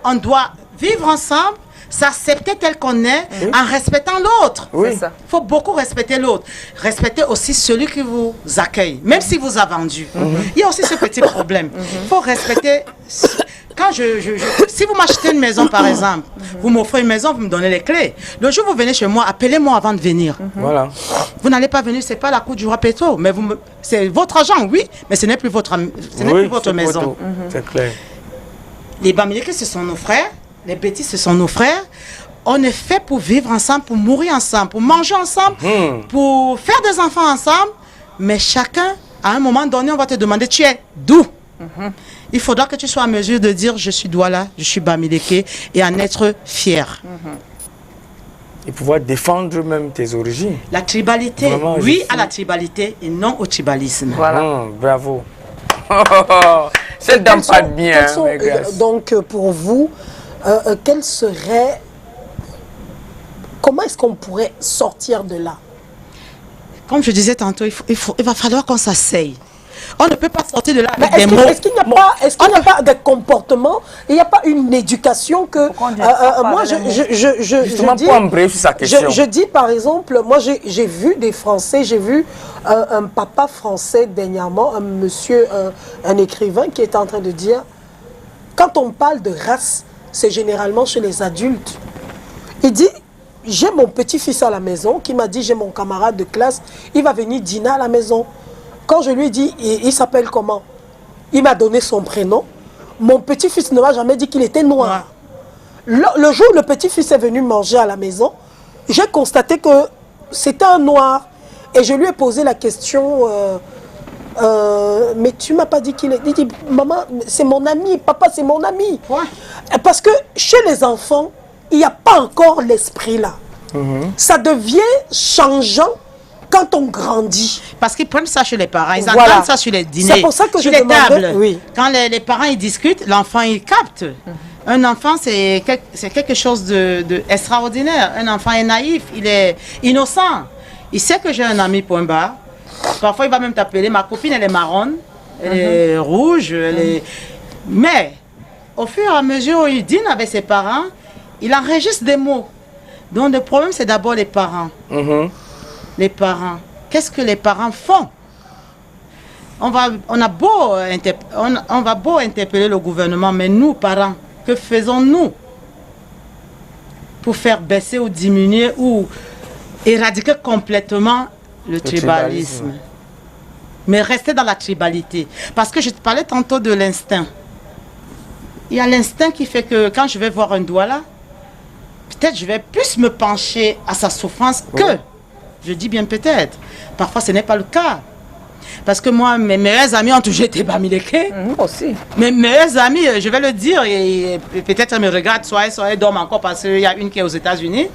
on doit vivre ensemble, s'accepter tel qu'on est, en respectant l'autre. Oui. C'est ça. Il faut beaucoup respecter l'autre. Respecter aussi celui qui vous accueille, même s'il vous a vendu. Il y a aussi ce petit problème. Il faut respecter... Quand si vous m'achetez une maison, par exemple, vous m'offrez une maison, vous me donnez les clés. Le jour où vous venez chez moi, appelez-moi avant de venir. Voilà. Vous n'allez pas venir, c'est pas la cour du roi Péto, mais c'est votre argent, oui, mais ce n'est plus votre, plus votre c'est maison. C'est clair. Les Bamileke, ce sont nos frères. Les Bétis, ce sont nos frères. On est fait pour vivre ensemble, pour mourir ensemble, pour manger ensemble, pour faire des enfants ensemble. Mais chacun, à un moment donné, on va te demander, tu es d'où? Il faudra que tu sois en mesure de dire, je suis Douala, je suis Bamileke, et en être fier. Et pouvoir défendre même tes origines. La tribalité, Vraiment, oui je à la tribalité et non au tribalisme. Voilà. Bravo. Cette dame pas de bien, Quels sont, mes gars. donc, pour vous, quel serait... Comment est-ce qu'on pourrait sortir de là? Comme je disais tantôt, il va falloir qu'on s'asseye. On ne peut pas sortir de là Mais avec des mots. est-ce qu'il n'y a pas de comportement, il n'y a pas une éducation que... moi, Justement, pour embrayer sur sa question. je dis par exemple, moi j'ai vu des Français, j'ai vu un papa français dernièrement, un monsieur, un écrivain qui est en train de dire, quand on parle de race, c'est généralement chez les adultes. Il dit, j'ai mon petit-fils à la maison qui m'a dit, j'ai mon camarade de classe, il va venir dîner à la maison. Quand je lui ai dit, il s'appelle comment? Il m'a donné son prénom. Mon petit-fils ne m'a jamais dit qu'il était noir. Le jour où le petit-fils est venu manger à la maison, j'ai constaté que c'était un noir. Et je lui ai posé la question, mais tu ne m'as pas dit qu'il est... Il dit, maman, c'est mon ami, papa, c'est mon ami. Parce que chez les enfants, il n'y a pas encore l'esprit là. Ça devient changeant quand on grandit. Parce qu'ils prennent ça chez les parents, ils Voilà. entendent ça sur les dîners, C'est pour ça que sur je les demandais, tables. oui. Quand les parents ils discutent, l'enfant il capte. Un enfant c'est quelque chose de extraordinaire. Un enfant est naïf, il est innocent. Il sait que j'ai un ami point barre. Parfois il va même t'appeler, ma copine elle est marronne, elle est rouge, elle est... Mais au fur et à mesure où il dîne avec ses parents, il enregistre des mots. Donc le problème c'est d'abord les parents. Les parents. Qu'est-ce que les parents font? On va beau interpeller le gouvernement, mais nous, parents, que faisons-nous pour faire baisser ou diminuer ou éradiquer complètement le tribalisme? mais rester dans la tribalité. Parce que je te parlais tantôt de l'instinct. Il y a l'instinct qui fait que quand je vais voir un Douala, peut-être je vais plus me pencher à sa souffrance que, je dis bien peut-être, parfois ce n'est pas le cas. Parce que moi, mes meilleurs amis ont toujours été Bamileke. Moi aussi. Mes meilleurs amis, je vais le dire, et peut-être elles me regardent, soit elles dorment encore parce qu'il y a une qui est aux États-Unis.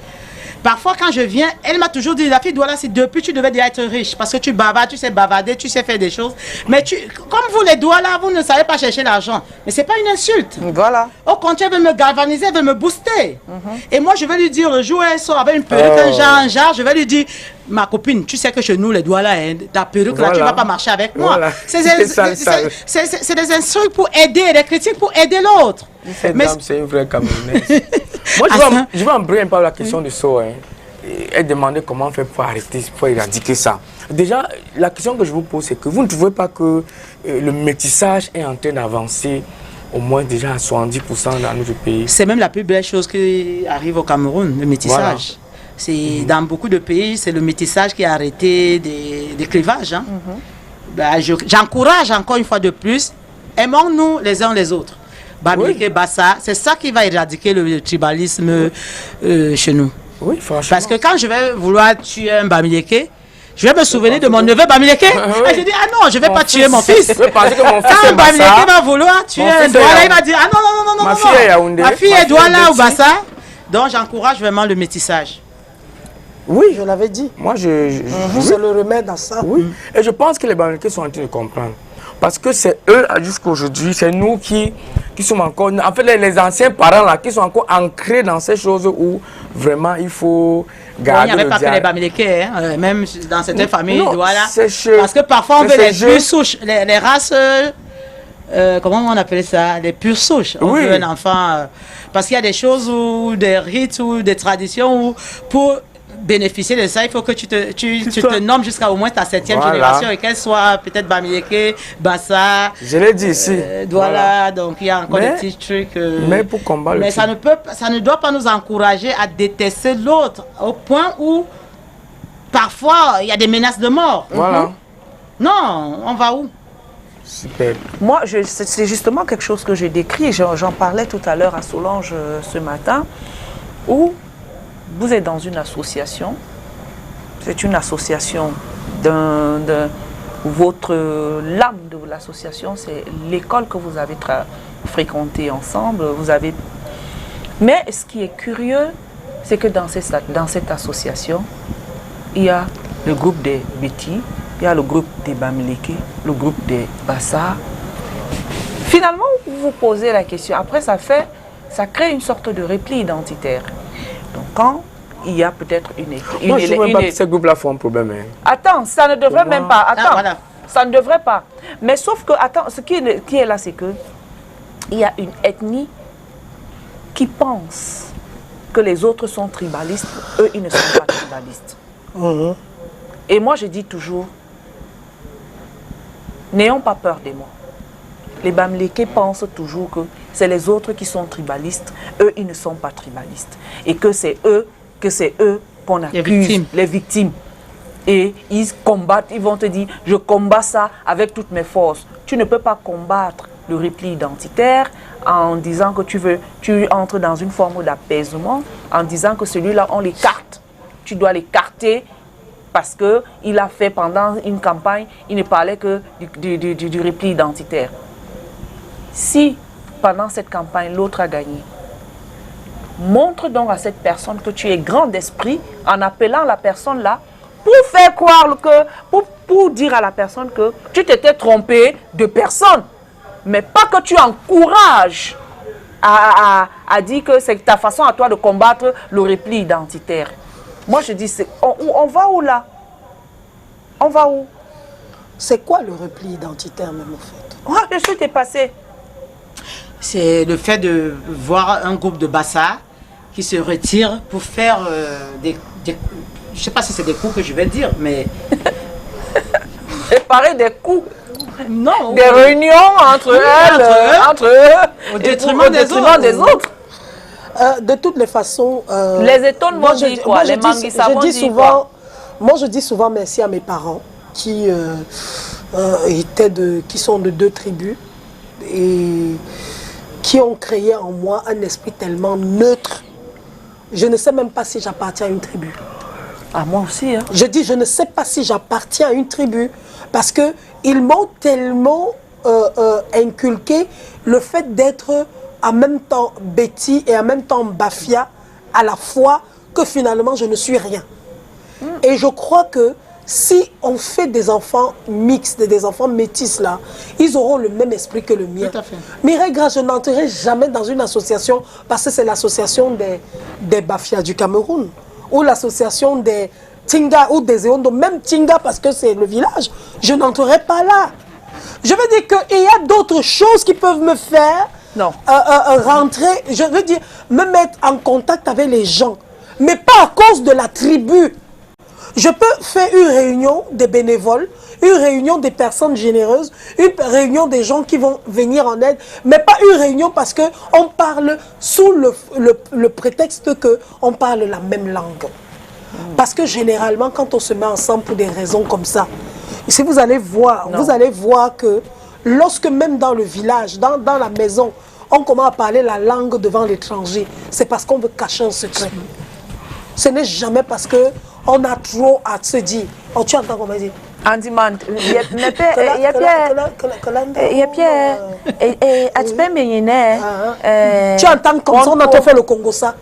Parfois, quand je viens, elle m'a toujours dit, la fille Douala, c'est depuis tu devais déjà être riche. Parce que tu bavardes, tu sais bavarder, tu sais faire des choses. Mais comme vous les Douala, vous ne savez pas chercher l'argent. Mais ce n'est pas une insulte. Voilà. Au contraire, elle veut me galvaniser, elle veut me booster. Et moi, je vais lui dire, le jour où elle sort avec une perruque, un genre, je vais lui dire, ma copine, tu sais que chez nous, les Douala, hein, ta perruque, là, tu ne vas pas marcher avec moi. Voilà. C'est des insultes pour aider, des critiques pour aider l'autre. Cette dame, c'est une vraie Camerounaise. Moi, je vais embrayer un peu la question de ça. Hein. Elle demandait comment faire pour arrêter, pour éradiquer ça. Déjà, la question que je vous pose, c'est que vous ne trouvez pas que le métissage est en train d'avancer au moins déjà à 70% dans notre pays? C'est même la plus belle chose qui arrive au Cameroun, le métissage. Voilà. C'est dans beaucoup de pays, c'est le métissage qui a arrêté des clivages. Hein. Ben, j'encourage encore une fois de plus, aimons-nous les uns les autres. Bamileke, Bassa, c'est ça qui va éradiquer le tribalisme chez nous. Oui, franchement. Parce que quand je vais vouloir tuer un Bamileke, je vais me souvenir de mon neveu Bamileke. Et je dis, ah non, je ne vais pas tuer mon fils. Quand un Bamileke va vouloir tuer un Douala, il va dire, ah non, non, non, non, non. Ma fille est Douala ou Bassa. Donc j'encourage vraiment le métissage. Oui, je l'avais dit. Moi, c'est le remède à ça. Oui. Et je pense que les Bamileke sont en train de comprendre. Parce que c'est eux, jusqu'à aujourd'hui, c'est nous qui sommes encore... En fait, les anciens parents là, qui sont encore ancrés dans ces choses où vraiment il faut garder. Il n'y avait pas que les Bamileke, hein, même dans certaines familles, voilà. Parce que parfois on veut les pures souches, les races... comment on appelle ça? Les pures souches. On veut un enfant... parce qu'il y a des choses, ou des rites, ou des traditions, où pour... bénéficier de ça, il faut que tu te nommes jusqu'à au moins ta 7e génération et qu'elle soit peut-être Bamileke, Bassa. Je l'ai dit ici. Voilà, donc il y a encore des petits trucs. Mais pour combattre. Mais ça ne doit pas nous encourager à détester l'autre au point où parfois il y a des menaces de mort. Voilà. Non, on va où? Super. Moi, c'est justement quelque chose que j'ai décrit. J'en parlais tout à l'heure à Solange ce matin, où vous êtes dans une association, c'est une association votre l'âme de l'association, c'est l'école que vous avez fréquentée ensemble. Mais ce qui est curieux, c'est que dans cette association, il y a le groupe des Béti, il y a le groupe des Bamileke, le groupe des Bassa. Finalement, vous vous posez la question. Après, ça crée une sorte de repli identitaire. Donc, quand il y a peut-être une équipe... Moi, je ne vois pas que ces groupes-là font un problème. Hein. Attends, ça ne devrait même pas. Attends, voilà. Ça ne devrait pas. Mais sauf que, attends, ce qui est là, c'est que il y a une ethnie qui pense que les autres sont tribalistes. Eux, ils ne sont pas tribalistes. Et moi, je dis toujours, n'ayons pas peur des mots. Les Bamileke pensent toujours que c'est les autres qui sont tribalistes. Eux, ils ne sont pas tribalistes. Et que c'est eux qu'on accuse, les victimes. Et ils combattent, ils vont te dire, je combats ça avec toutes mes forces. Tu ne peux pas combattre le repli identitaire en disant que tu entres dans une forme d'apaisement, en disant que celui-là, on l'écarte. Tu dois l'écarter parce qu'il a fait pendant une campagne, il ne parlait que du repli identitaire. Si pendant cette campagne, l'autre a gagné, montre donc à cette personne que tu es grand d'esprit en appelant la personne là pour faire croire que, pour dire à la personne que tu t'étais trompé de personne, mais pas que tu encourages à dire que c'est ta façon à toi de combattre le repli identitaire. Moi je dis, on va où là? On va où? C'est quoi le repli identitaire même en fait? Ouais, je suis dépassée. C'est le fait de voir un groupe de Bassa qui se retire pour faire je ne sais pas si c'est des coups que je vais dire, mais... Préparer des coups. Non. Des réunions entre eux. Au détriment des autres. De toutes les façons... les étonnements disent quoi? Les manguissabons disent quoi? Moi, je dis souvent merci à mes parents qui qui sont de 2 tribus et qui ont créé en moi un esprit tellement neutre. Je ne sais même pas si j'appartiens à une tribu. Ah, moi aussi. Hein. Je dis, je ne sais pas si j'appartiens à une tribu parce qu'ils m'ont tellement inculqué le fait d'être en même temps Betty et en même temps Bafia à la fois que finalement je ne suis rien. Et je crois que si on fait des enfants mixtes, des enfants métis là, ils auront le même esprit que le mien. Tout à fait. Mireille Grace, je n'entrerai jamais dans une association parce que c'est l'association des Bafia du Cameroun ou l'association des Tinga ou des Eondo, même Tinga parce que c'est le village. Je n'entrerai pas là. Je veux dire qu'il y a d'autres choses qui peuvent me faire rentrer, je veux dire, me mettre en contact avec les gens, mais pas à cause de la tribu. Je peux faire une réunion des bénévoles, une réunion des personnes généreuses, une réunion des gens qui vont venir en aide, mais pas une réunion parce qu'on parle sous le prétexte qu'on parle la même langue. Parce que généralement, quand on se met ensemble pour des raisons comme ça, si vous allez voir, vous allez voir que lorsque même dans le village, dans la maison, on commence à parler la langue devant l'étranger, c'est parce qu'on veut cacher un secret. Ce n'est jamais parce qu'on a trop à se dire. Oh, tu entends comment dire? Andiman, il y a Pierre, et tu entends comme ça, on a fait le Congo ça.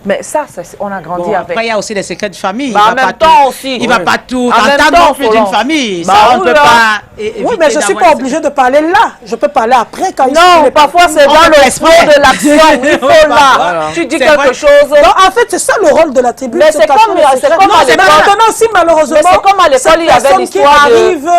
Mais ça, on a grandi avec. Après, il y a aussi des secrets de famille. Bah, en même temps aussi. Il ne va pas tout En même entendre temps, non plus d'une famille. Bah, Ça, on ne oui, peut là. pas. Oui, mais je ne suis pas obligée de parler là. Je peux parler après quand Non, parfois c'est dans le fait flow de l'action. Il faut là. Voilà. Tu dis C'est quelque vrai. chose. Non, en fait, c'est ça le rôle de la tribu. Mais se c'est cacher comme les à secrets. l'école. Non, c'est maintenant, si malheureusement, Mais c'est comme à l'école, il y avait personne qui l'histoire de- arrive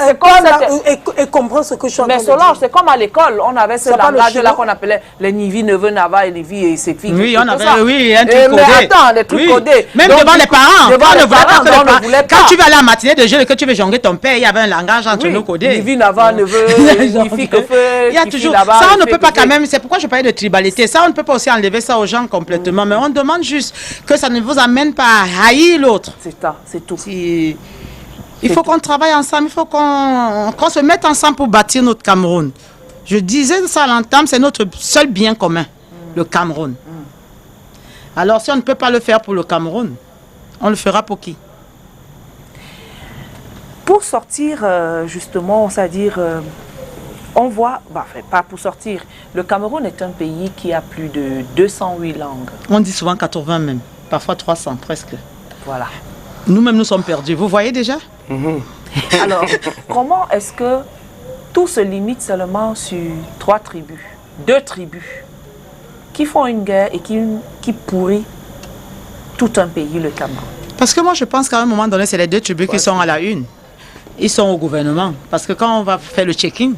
C'est comme et comprend ce que je suis en train Mais de dire. Solange, c'est comme à l'école, on avait ce C'est pas le langage-là chinois. qu'on appelait les Nivi, Neveu, Nava et les filles et ses filles. Oui, tout on avait ça. un truc Mais codé. attends, des trucs Oui. codés. Même Donc, devant du les coup, parents. devant Quand on les ne voulait pas parents, que les on ne parents- voulait Quand pas. tu vas à la matinée de jeu et que tu veux jongler ton père, il y avait un langage entre nous codé. Nivi, Nava, Neveu, les filles que fait. Il y a toujours. là-bas, Ça, on ne les peut pas filles quand que même. C'est pourquoi je parlais de tribalité. Ça, on ne peut pas aussi enlever ça aux gens complètement. Mais on demande juste que ça ne vous amène pas à haïr l'autre. C'est ça, c'est tout. Il faut qu'on travaille ensemble. Il faut qu'on se mette ensemble pour bâtir notre Cameroun. Je disais ça à l'entame, c'est notre seul bien commun, le Cameroun. Alors, si on ne peut pas le faire pour le Cameroun, on le fera pour qui? Pour sortir, justement, c'est-à-dire, on voit, bah, enfin, pas pour sortir, le Cameroun est un pays qui a plus de 208 langues. On dit souvent 80 même, parfois 300 presque. Voilà. Nous-mêmes, nous sommes perdus. Vous voyez déjà? Alors, comment est-ce que tout se limite seulement sur 3 tribus, 2 tribus, qui font une guerre et qui pourrit tout un pays, le Cameroun? Parce que moi, je pense qu'à un moment donné, c'est les 2 tribus qui sont à la une. Ils sont au gouvernement. Parce que quand on va faire le check-in,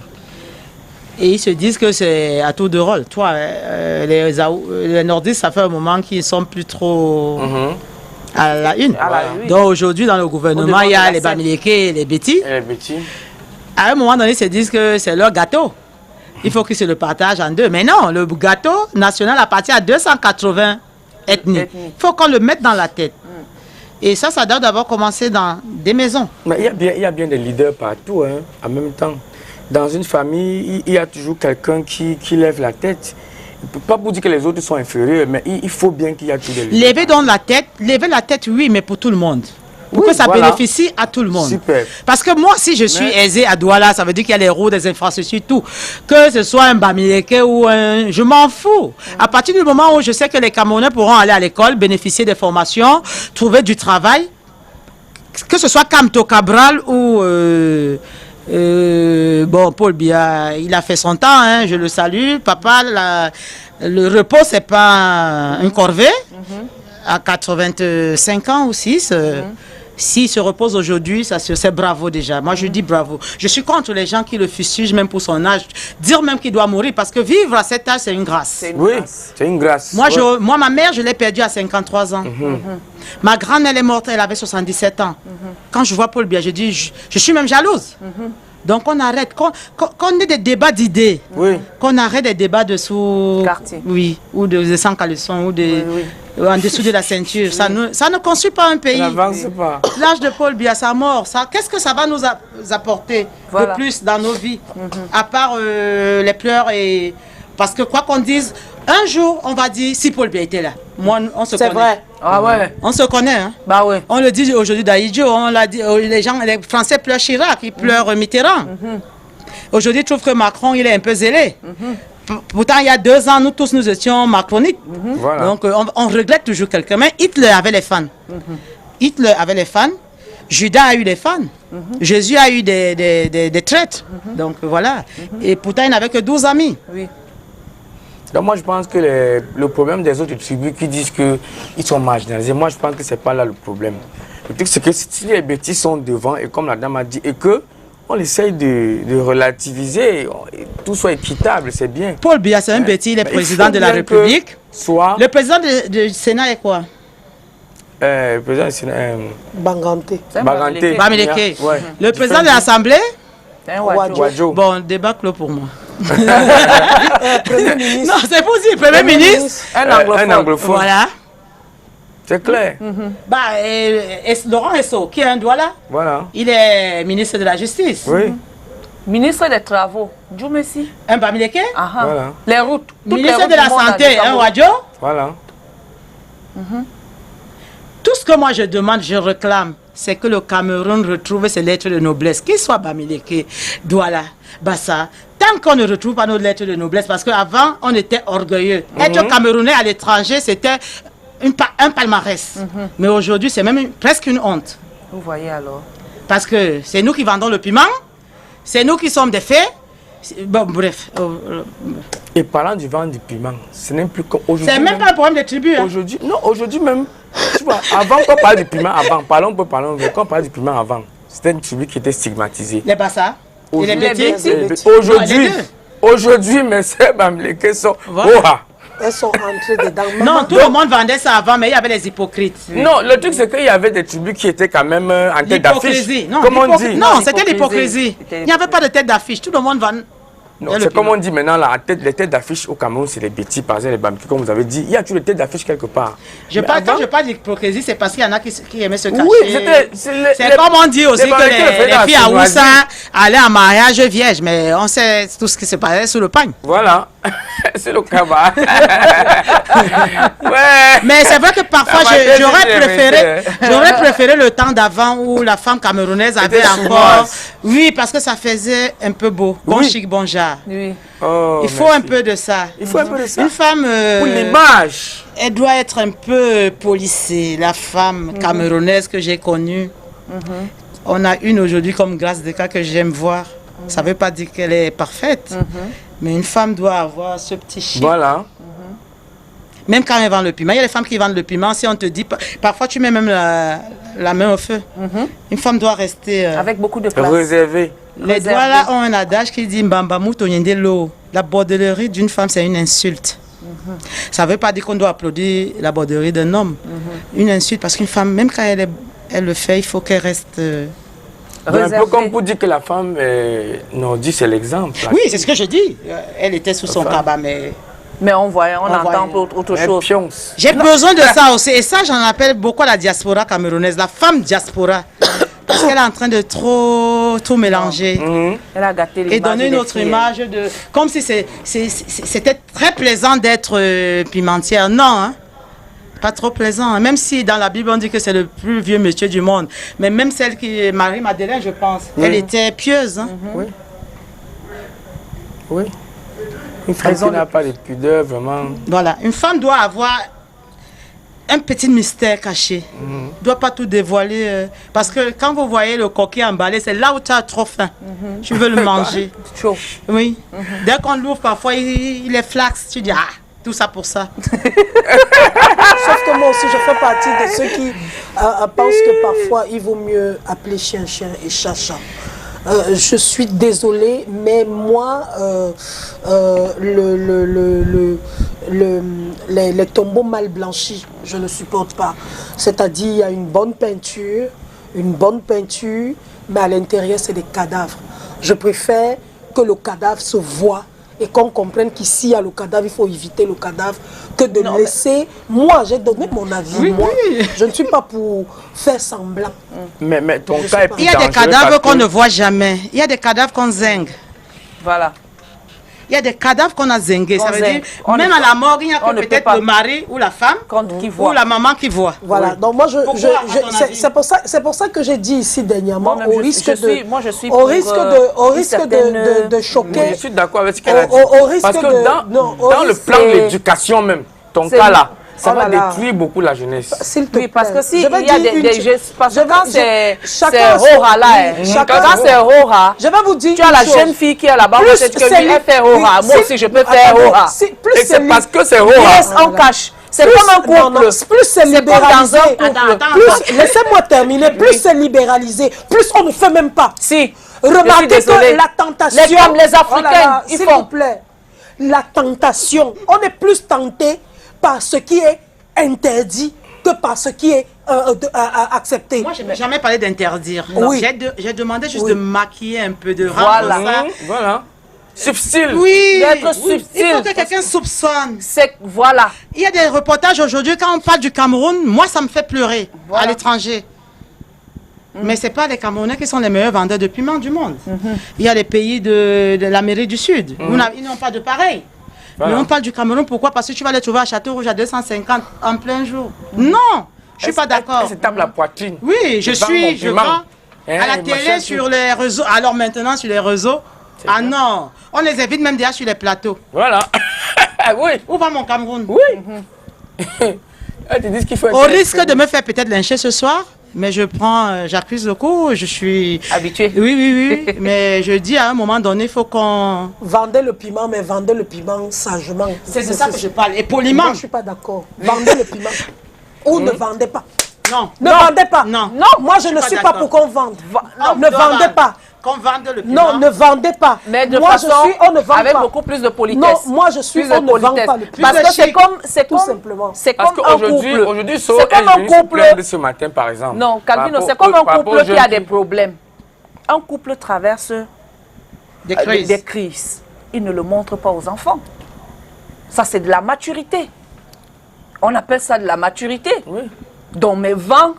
et ils se disent que c'est à tour de rôle. Toi, les nordistes, ça fait un moment qu'ils sont plus trop à la une. À la une. Donc aujourd'hui, dans le gouvernement, il y a les Au-devant de la Bamileke et les Betty. Et les petits. À un moment donné, ils se disent que c'est leur gâteau. Il faut qu'ils se le partagent en deux. Mais non, le gâteau national appartient à 280 ethnies. Il faut qu'on le mette dans la tête. Et ça doit d'abord commencer dans des maisons. Mais il y a bien des leaders partout, hein, en même temps. Dans une famille, il y a toujours quelqu'un qui lève la tête. Pas pour dire que les autres sont inférieurs, mais il faut bien qu'il y ait toujours des leaders. Lever la tête, oui, mais pour tout le monde. Pour Oui, que ça voilà. bénéficie à tout le monde. Super. Parce que moi, si je suis aisé à Douala, ça veut dire qu'il y a les routes, des infrastructures, tout. Que ce soit un Bamileke ou un... Je m'en fous. À partir du moment où je sais que les Camerounais pourront aller à l'école, bénéficier des formations, trouver du travail, que ce soit Camto Cabral ou... bon, Paul Biya, il a fait son temps, hein, je le salue. Papa, le repos, c'est pas une corvée. À 85 ans ou 6, s'il se repose aujourd'hui, c'est bravo déjà. Moi, je dis bravo. Je suis contre les gens qui le fustigent même pour son âge. Dire même qu'il doit mourir, parce que vivre à cet âge, c'est une grâce. Oui, c'est une grâce. Moi, ma mère, je l'ai perdue à 53 ans. Ma grand-mère, elle est morte, elle avait 77 ans. Quand je vois Paul Biya, je dis, je suis même jalouse. Donc, on arrête. Qu'on ait des débats d'idées. Oui. Qu'on arrête des débats de sous... Quartier. Oui, ou de sans caleçon, ou de... en dessous de la ceinture. Ça ne construit pas un pays. Ça n'avance pas. L'âge de Paul Biya, sa mort, qu'est-ce que ça va nous apporter Voilà. de plus dans nos vies, à part les pleurs et... Parce que quoi qu'on dise, un jour, on va dire si Paul Biya était là. Moi, on se connaît. C'est vrai. Ah ouais. On se connaît, hein. Bah ouais. On le dit aujourd'hui d'Aïdjo, on l'a dit, les Français pleurent Chirac, ils pleurent Mitterrand. Aujourd'hui, ils trouvent que Macron, il est un peu zélé. Pourtant, il y a 2 ans, nous tous, nous étions macroniques. Voilà. Donc, on regrette toujours quelqu'un. Mais Hitler avait les fans. Hitler avait les fans. Judas a eu des fans. Jésus a eu des traîtres. Donc, voilà. Et pourtant, il n'avait que 12 amis. Oui. Donc moi je pense que le problème des autres tribus qui disent qu'ils sont marginalisés, moi je pense que c'est pas là le problème. Le truc c'est que si les bêtises sont devant et comme la dame a dit, et que on essaye de relativiser, et tout soit équitable, c'est bien. Paul Biya, c'est un bêtise, il est Mais président faut de la bien que République. Soit Le président du Sénat est quoi? le président du Sénat, Banganté. C'est un Baganté. Bamileke. Ouais. Le président de l'Assemblée? C'est un Wadjo. Wadjo. Bon, débat clos pour moi. Premier ministre. Non, c'est pour dire, Premier ministre. Un Un anglophone. anglophone. Voilà. C'est clair. Bah, et Laurent Esso, qui est un Douala, Voilà. il est ministre de la Justice. Oui. Ministre des Travaux. Dieu merci. Un Bamileke. Ah, ah. Voilà. Les routes. Toutes les Ministre routes de la du monde Santé, à un Cameroun. Wadjo. Voilà. Tout ce que moi je demande, je réclame, c'est que le Cameroun retrouve ses lettres de noblesse, qu'il soit Bamileke, Douala, Bassa. Tant qu'on ne retrouve pas nos lettres de noblesse, parce qu'avant, on était orgueilleux. Être Camerounais à l'étranger, c'était un palmarès. Mais aujourd'hui, c'est même presque une honte. Vous voyez alors. Parce que c'est nous qui vendons le piment, c'est nous qui sommes des faits. Bon, bref. Et parlant du vent du piment, ce n'est plus qu'aujourd'hui. C'est même pas un problème de tribu. Hein. Aujourd'hui, non, aujourd'hui même, tu vois, avant qu'on parle du piment, quand on parlait du piment avant, c'était une tribu qui était stigmatisée. Les Bassa et les Aujourd'hui- Bétis. Aujourd'hui, Non, les deux. aujourd'hui, mes sœurs Bamileke sont... Voilà. Oha. Elles sont entrées dedans. Non, tout le monde vendait ça avant, mais il y avait les hypocrites. Non, le truc c'est qu'il y avait des tribus qui étaient quand même en tête d'affiche. L'hypocrisie. Non, Comme on dit. Non, c'était l'hypocrisie. C'était Il n'y avait pas de tête d'affiche. Tout le monde vend. Non, le c'est comme piment. on dit maintenant, là, les têtes d'affiche au Cameroun, c'est les bêtises, par exemple, les Bamileke, comme vous avez dit. Il y a toujours des têtes d'affiche quelque part. Mais Quand avant- je parle d'hypocrisie, c'est parce qu'il y en a qui aimaient se cacher. Oui, c'était... C'est comme on dit aussi que les filles à Oussa allaient en mariage vierge, mais on sait tout ce qui se passait sous le pagne. Voilà, c'est le cabas. ouais. Mais c'est vrai que parfois, Ah, bah, j'aurais préféré le temps d'avant où la femme camerounaise avait Était encore... chinoise. Oui, parce que ça faisait un peu beau. Bon Oui. chic, bon genre. Oui. Oh, Il faut merci. un peu de ça. Il faut un peu de ça. Une femme... Pour l'image. elle doit être un peu polissée, la femme camerounaise que j'ai connue. On a une aujourd'hui comme Grâce Deka que j'aime voir. Ça ne veut pas dire qu'elle est parfaite, mais une femme doit avoir ce petit chic. Voilà. Même quand elle vend le piment, il y a des femmes qui vendent le piment. Si on te dit, parfois tu mets même la main au feu. Une femme doit rester... Avec beaucoup de place. Réservé. Les réservée. doigts là ont un adage qui dit Mbamba mouto nyende lo. La bordellerie d'une femme, c'est une insulte. Ça ne veut pas dire qu'on doit applaudir la bordellerie d'un homme. Une insulte, parce qu'une femme, même quand elle le fait, il faut qu'elle reste... Un peu Réservé. comme pour dire que la femme nordique, c'est l'exemple. Oui, c'est ce que je dis. Elle était sous son tabac, mais... Mais on voit, on entend voit. autre Elle chose. pionce. J'ai besoin de ça aussi. Et ça, j'en appelle beaucoup à la diaspora camerounaise, la femme diaspora. Parce qu'elle est en train de tout mélanger. Elle a gâté l'image Et donner une des autre filles. image de... Comme si c'était très plaisant d'être pimentière. Non, hein. Pas trop plaisant. Hein. Même si dans la Bible on dit que c'est le plus vieux monsieur du monde. Mais même celle qui est Marie-Madeleine, je pense, elle était pieuse. Hein. Oui. Oui. Une femme qui n'a pas de pudeur, vraiment. Voilà. Une femme doit avoir un petit mystère caché. Ne doit pas tout dévoiler. Parce que quand vous voyez le coquille emballé, c'est là où tu as trop faim. Tu veux le manger. Chaud. Oui. Dès qu'on l'ouvre, parfois, il est flax. Tu dis, ah, tout ça pour ça. Sauf que moi aussi, je fais partie de ceux qui pensent que parfois, il vaut mieux appeler chien et chat. Je suis désolée, mais moi, les tombeaux mal blanchis, je ne supporte pas. C'est-à-dire, il y a une bonne peinture, mais à l'intérieur, c'est des cadavres. Je préfère que le cadavre se voit et qu'on comprenne qu'ici, il y a le cadavre, il faut éviter le cadavre, que de Non, laisser... Moi, j'ai donné mon avis. Moi, je ne suis pas pour faire semblant. Mais ton Je cas sais est pas. plus Il y a des dangereux cadavres parce qu'on que- ne voit jamais. Il y a des cadavres qu'on zingue. Voilà. Il y a des cadavres qu'on a zingués. Ça On veut zingue. dire, On même ne- à la mort, il n'y a on que ne peut peut-être pas. le mari ou la femme Qui ou voit. la maman qui voit. Voilà, donc moi, Pourquoi, à ton avis? c'est pour ça que j'ai dit ici dernièrement, Moi-même, au je risque suis- de... moi, je suis au pour, risque une de certaine- choquer... Oui, je suis d'accord avec ce qu'elle a dit. Au risque Parce que de- dans, non, au dans le risque, plan de c'est- l'éducation même, ton c'est- cas là, ça Oh va là là. détruire beaucoup la jeunesse. S'il te Oui, parce plaît. que si Je vais il y a dire des une- gestes, parce je que vais- quand je- c'est chacun- Rora là, hein. chacun- Quand c'est Rora, Je vais vous dire tu as la une chose. jeune fille qui est là-bas, Plus peut-être que c'est lui, elle fait oui, Rora. Moi si- aussi, je peux attendez, faire Rora. si- plus Et c'est li- parce que c'est Yes, Rora. on cache. C'est plus- comme un non, non, couple. plus c'est comme dans libéralisé. un couple. Attends. Plus, laissez-moi terminer. Plus c'est libéralisé, plus on ne fait même pas. Si. Remarquez désolée. que la tentation... Les femmes, les Africaines, Oh là là, ils s'il font. vous plaît. La tentation, on est plus tenté par ce qui est interdit que par ce qui est accepté. Moi, je n'ai jamais parlé d'interdire. Oui. J'ai demandé juste Oui. de maquiller un peu, de Voilà. rendre ça. Voilà. Subtil. Oui, D'être oui. Il faut subtil. que quelqu'un soupçonne. C'est voilà. Il y a des reportages aujourd'hui, quand on parle du Cameroun, moi, ça me fait pleurer à l'étranger. Mais ce n'est pas les Camerounais qui sont les meilleurs vendeurs de piments du monde. Il y a les pays de l'Amérique du Sud. Ils n'ont pas de pareil. Voilà. Mais on parle du Cameroun, pourquoi? Parce que tu vas les trouver à Château-Rouge à 250 en plein jour. Non, je ne suis pas d'accord. Elle se tape la poitrine. Oui, je Je vends mon suis, je piment. vends Hein, à la machin, télé, tout. sur les réseaux. Alors maintenant, sur les réseaux, ah non, on les invite même déjà sur les plateaux. Voilà. Oui. Où va mon Cameroun? Oui. Elle te dit qu'il faut... Au risque de me faire peut-être lyncher ce soir, mais je prends, j'accuse le coup, je suis... Habitué. Oui, mais je dis à un moment donné, il faut qu'on... Vendez le piment, mais vendez le piment sagement. C'est de ça que je parle, et Moi, poliment. je ne suis pas d'accord. Vendez le piment. Ou ne vendez pas. Non, Ne vendez pas. Non. Moi, je ne suis pas pour qu'on vende. Non, Ne vendez pas. Qu'on vende le piment. Non, ne vendez pas. Mais de moi, façon, je suis, on ne vend avec pas. beaucoup plus de politesse. Non, moi, je suis, Plus de on ne vend politesse. pas le piment. Parce que c'est chic. comme, simplement. c'est Parce comme un qu'aujourd'hui, couple. aujourd'hui, So, C'est comme elle un vient se couple. plaindre ce matin, par exemple. Non, Calvino, Par c'est rapport- comme un par rapport couple aux qui a jeunes des filles. problèmes. Un couple traverse Des crises. des crises. Il ne le montre pas aux enfants. Ça, c'est de la maturité. On appelle ça de la maturité. Oui. Donc, mais vends,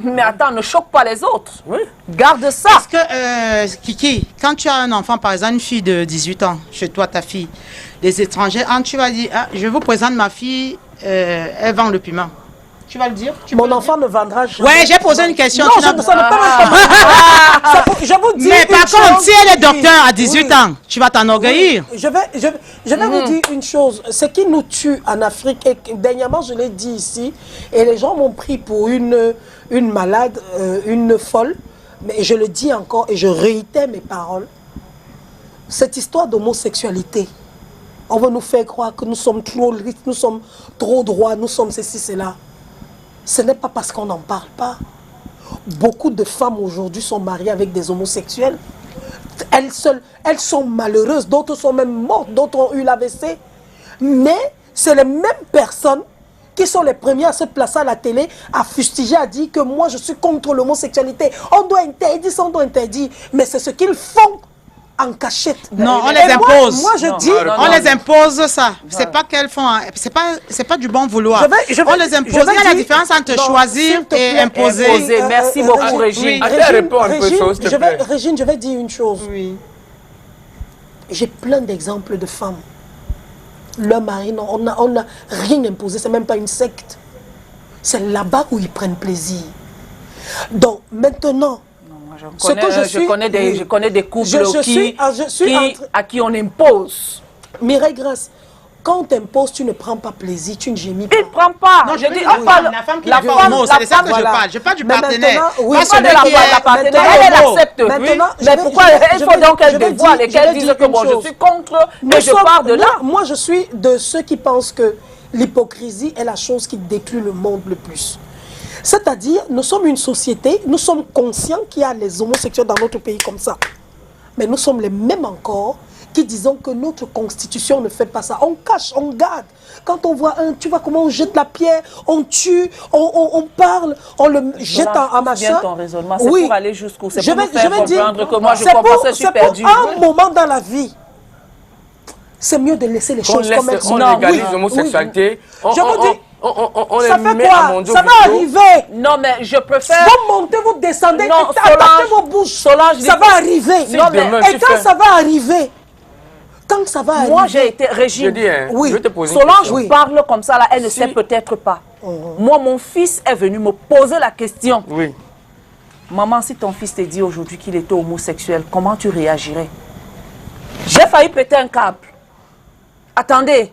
mais attends, ne choque pas les autres. Oui. Garde ça. Parce que, Kiki, quand tu as un enfant, par exemple, une fille de 18 ans, chez toi, ta fille, les étrangers, quand tu vas dire, ah, je vous présente ma fille, elle vend le piment. Tu vas le dire? Mon enfant ne vendra jamais. Ouais, j'ai posé une question. Non, tu n'as- ça ne pas Je vous dis. Mais par une contre, chose, si elle est oui. docteur à 18 Oui. ans, tu vas t'enorgueillir. Je vais vous dire une chose. Ce qui nous tue en Afrique, et dernièrement je l'ai dit ici, et les gens m'ont pris pour une malade, une folle, mais je le dis encore et je réitère mes paroles. Cette histoire d'homosexualité, on veut nous faire croire que nous sommes trop riches, nous sommes trop droits, nous sommes ceci, cela. Ce n'est pas parce qu'on n'en parle pas. Beaucoup de femmes aujourd'hui sont mariées avec des homosexuels. Elles sont malheureuses, d'autres sont même mortes, d'autres ont eu l'AVC. Mais c'est les mêmes personnes qui sont les premiers à se placer à la télé, à fustiger, à dire que moi je suis contre l'homosexualité. On doit interdire ça, on doit interdire. Mais c'est ce qu'ils font en cachette. Non, on Et les moi- impose. Moi, je dis... On les impose ça. C'est pas qu'elles font. C'est pas du bon vouloir. Je vais- On les impose. je vais Il y a la dire- différence entre Non, choisir s'il te et plaît, imposer. Imposer. Merci beaucoup, Régine. oui. Attends, réponds un peu, chose, s'il te plaît. Régine, je vais dire une chose. Oui. J'ai plein d'exemples de femmes. Leur mari, non, on n'a rien imposé, c'est même pas une secte. C'est là-bas où ils prennent plaisir. Donc, maintenant, ce que Je connais des couples à qui on impose. Mireille Grasse, quand on t'impose, tu ne prends pas plaisir, tu ne gémis pas. Il ne prend pas. Non, je dis, la on parle. femme, la femme qui la n'est pas femme, homo, la c'est de ça femme, que je voilà. parle. Je parle du Mais partenaire. maintenant, oui, Pas Pas de celui qui est... la partenaire, maintenant, elle bon, accepte. maintenant, Mais pourquoi il faut donc je qu'elle vais dévoile dire- et qu'elle je vais dise dire que une bon, je chose. suis contre, Nous mais je sommes- pars de là. Moi, je suis de ceux qui pensent que l'hypocrisie est la chose qui détruit le monde le plus. C'est-à-dire, nous sommes une société, nous sommes conscients qu'il y a les homosexuels dans notre pays comme ça. Mais nous sommes les mêmes encore qui disons que notre constitution ne fait pas ça. On cache, on garde. Quand on voit un, tu vois comment on jette la pierre, on tue, on parle, on le jette en machin. Bien ton raisonnement, c'est pour aller jusqu'où? C'est Je pour vais- nous faire je vais dire, comprendre que moi je c'est comprends, pour- je suis c'est pour perdue. un moment dans la vie. c'est mieux de laisser les Qu'on choses comme elles laisse, sont. on Non, légalise oui, l'homosexualité. oui. Je vous dis, On ça les fait met à quoi? mondiaux Ça va vitaux. arriver. Non, mais je préfère... Vous montez, vous descendez, Non, attaquez Solange, vos bouches. Solange, Ça va arriver. Si Non, mais- demain Et tu quand fais... ça va arriver, quand ça va Moi, arriver, j'ai été Régine. Je dis, hein, Oui. je vais te poser une Solange question. Oui. parle comme ça, là, elle ne Si- sait peut-être pas. Moi, mon fils est venu me poser la question. Oui. Maman, si ton fils te dit aujourd'hui qu'il était homosexuel, comment tu réagirais? J'ai failli péter un câble. Attendez.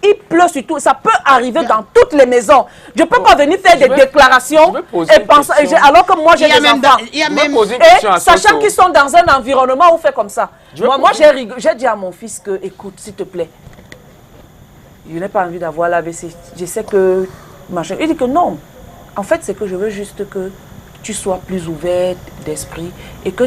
Il pleut sur tout. Ça peut arriver dans toutes les maisons. Je ne peux pas venir faire des déclarations je vais poser et une penser, question. alors que moi j'ai Il y a des même enfants. il y a Je vais même poser une question à Et sachant Soso. qu'ils sont dans un environnement où on fait comme ça. Je vais Moi poser- j'ai dit à mon fils que, écoute, s'il te plaît, je n'ai pas envie d'avoir l'AVC. Je sais que... Machin. Il dit que non. En fait, c'est que je veux juste que tu sois plus ouverte d'esprit et que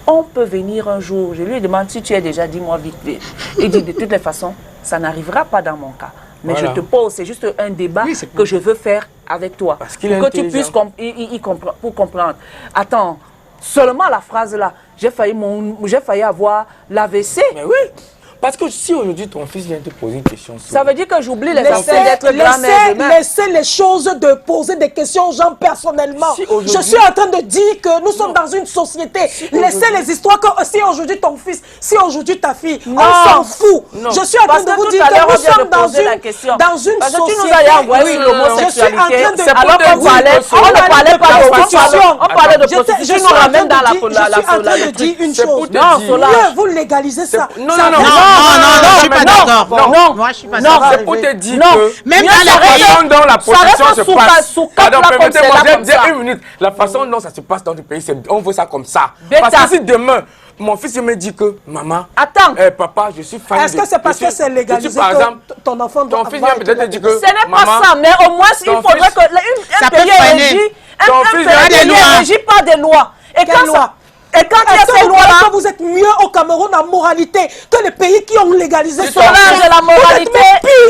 on peut venir un jour. Je lui demande si tu es déjà, dis-moi vite, vite. Il dit de toutes les façons, ça n'arrivera pas dans mon cas. Mais Voilà. je te pose, c'est juste un débat Oui, c'est que je veux faire avec toi. Parce qu'il est pour que tu puisses intelligent. pour comprendre. Attends, seulement la phrase là, j'ai failli avoir l'AVC. Mais oui. Parce que si aujourd'hui ton fils vient te poser une question, Ça veut dire que j'oublie les laissez, aspects d'être grand-mère demain. laissez les choses de poser des questions aux gens personnellement. Si aujourd'hui- Je suis en train de dire que nous sommes dans une société. Laissez les histoires que si aujourd'hui ton fils, si aujourd'hui ta fille, Non. on s'en fout. Non. Je suis en train Parce de que vous tout dire à l'heure, que on nous vient de sommes dans poser la une, question. dans une Parce que société. tu nous as envoyé sur Je suis l'homosexualité. en train de Alors qu'on vous parlait, dire- on ne parlait pas de prostitution. on parlait de Je prostitution. Tu suis nous en ramènes train dans de dire- je suis en train de dire une C'est pour chose. te Non, dire. Solange. Mieux, vous légalisez ça. Non, Ça non, non, va- non, je suis pas d'accord. Non, Moi, je suis pas non, d'accord. C'est pour te dire Non. que Même Mieux, dans ça les reste- pays façon dont la ça protection reste se sous passe. sous Pardon, cap là, comme permettez-moi, c'est là, j'ai comme dit ça. une minute. La façon dont ça se passe dans le pays, on veut ça comme ça. Bêta. Parce que si demain, mon fils me dit que, maman, Attends. papa, je suis fan Est-ce que c'est parce que c'est légalisé par exemple, que ton enfant doit ton fils avoir vient peut-être te été dire que, Ce n'est pas maman, ça, mais au moins il ton faudrait fils- que un Ça peut pays est freiner. régi, Ton un fils pays a des est lois. régi par des lois. Et Quelle quand loi? ça, et quand il y a Est-ce que ces vous croyez lois-là, que vous êtes mieux au Cameroun en moralité que les pays qui ont légalisé C'est ça? Solange de la moralité.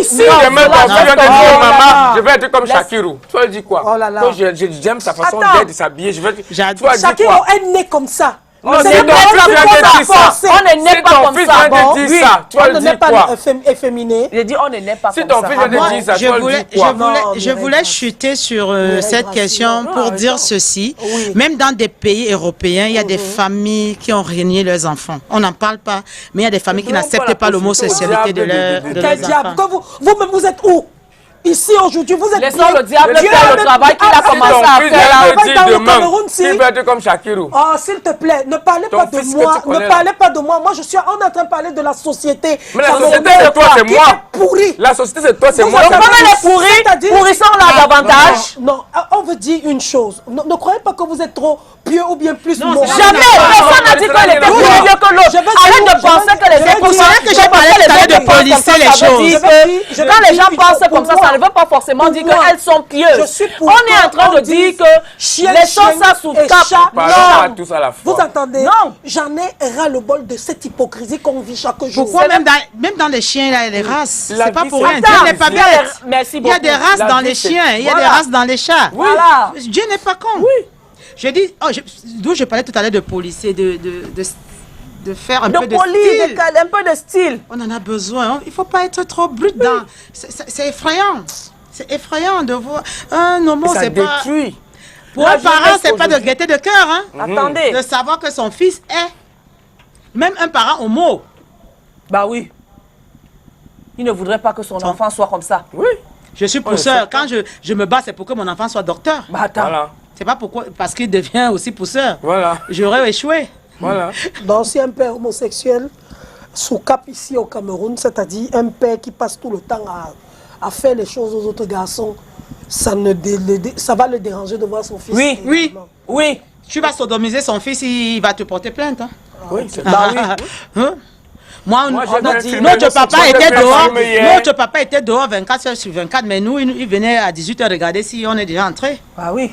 si Non, demain ton Solange, fils vient te reste- dire, Oh là maman, là. je vais être comme Laisse- Shakirou. Tu vas lui dire quoi? Oh là là. Que j'aime sa façon Attends. d'être, de s'habiller. Tu vas lui dire Chacun quoi? est né comme ça. Non, C'est c'est le ton droit fils du vient droit te dire ça. forcé. On ne naît Si pas ton comme fils ça. vient Bon, te oui. dire ça, tu vas On lui ne dire n'est pas quoi? efféminé. J'ai dit on ne naît pas Si comme ton ça. fils vient Moi, te dire ça, tu Je vas lui voulais, dire quoi? je voulais chuter sur cette question pour dire ceci. Oui. Même dans des pays européens, il y a des familles qui ont régné leurs enfants. On n'en parle pas, mais il y a des familles qui Ils vont n'acceptent pas pas la l'homosexualité de possibilité leurs Quel diable? enfants. Que vous-même, vous êtes où? Ici, aujourd'hui, vous êtes Laissons bien- le diable Dieu faire le même- travail qu'il a Ah, Si commencé ton à fils faire vient là. te dans dire le demain, Cameroun, si- qu'il va être comme Shakirou. Oh, s'il te plaît, ne parlez Ton pas de fils que moi, tu connais, ne là. parlez pas de moi. Moi, on est en train de parler de la société. Mais la camerounaise société, c'est toi, c'est qui moi. est pourrie. La société, c'est toi, c'est Vous moi. êtes c'est Comment moi. elle est pourrie? C'est-à-dire- Pourrissons-la davantage. Non, on veut dire une chose. Ne croyez pas que vous êtes trop pieux ou bien plus Non, moral. c'est Jamais. Personne n'a dit qu'elle était Oui. plus vieux que l'autre. Je vais Arrête dire- de penser que les je vais gens dire- que j'ai parlé tout à l'heure de policer les choses. Quand les gens pensent comme ça, ça ne veut pas forcément dire qu'elles sont pieuses. Je suis pour On est en train qu'on de dire dise que chien, laissons chien ça sous et cap. chat. Parlons pas Non. tous à la Vous fois. entendez? Non. J'en ai ras le bol de cette hypocrisie qu'on vit chaque jour. Pourquoi même dans les chiens, là, il y a des races? La C'est pas vie, pour c'est rien. Attends, Dieu n'est pas il y a bête. des- merci Il y a des beaucoup. races La dans vie, les c'est- chiens, il y a des Voilà. races dans les chats. Voilà. Dieu n'est pas con. Je dis, d'où je parlais tout à l'heure de policier, de faire un De peu de poli, style. un peu de style. On en a besoin. Il ne faut pas être trop brut dans. C'est effrayant. C'est effrayant de voir. Un homo, Ça c'est pas. détruit. Pour La un parent, jeunesse c'est pas de aujourd'hui. gaieté de cœur. Hein, Attendez. de savoir que son fils est. Même un parent homo. Bah oui. Il ne voudrait pas que son enfant soit comme ça. Oui. Je suis pousseur. Quand je me bats, c'est pour que mon enfant soit docteur. Bah attends. Voilà. C'est pas pourquoi, parce qu'il devient aussi pousseur. Voilà. J'aurais échoué. Voilà. Donc, si un père homosexuel sous cap ici au Cameroun, c'est-à-dire un père qui passe tout le temps à faire les choses aux autres garçons, ça va le déranger de voir son fils. Oui, oui. également. Oui. Tu vas sodomiser son fils, il va te porter plainte. Hein? Oui, c'est Bah oui. Hein? Moi, Moi, on j'ai a bien dit, filmé, notre papa j'ai était bien dehors. filmé hier. Notre papa était dehors 24 heures sur 24, mais nous, il venait à 18h regarder si on est déjà entré. Bah oui.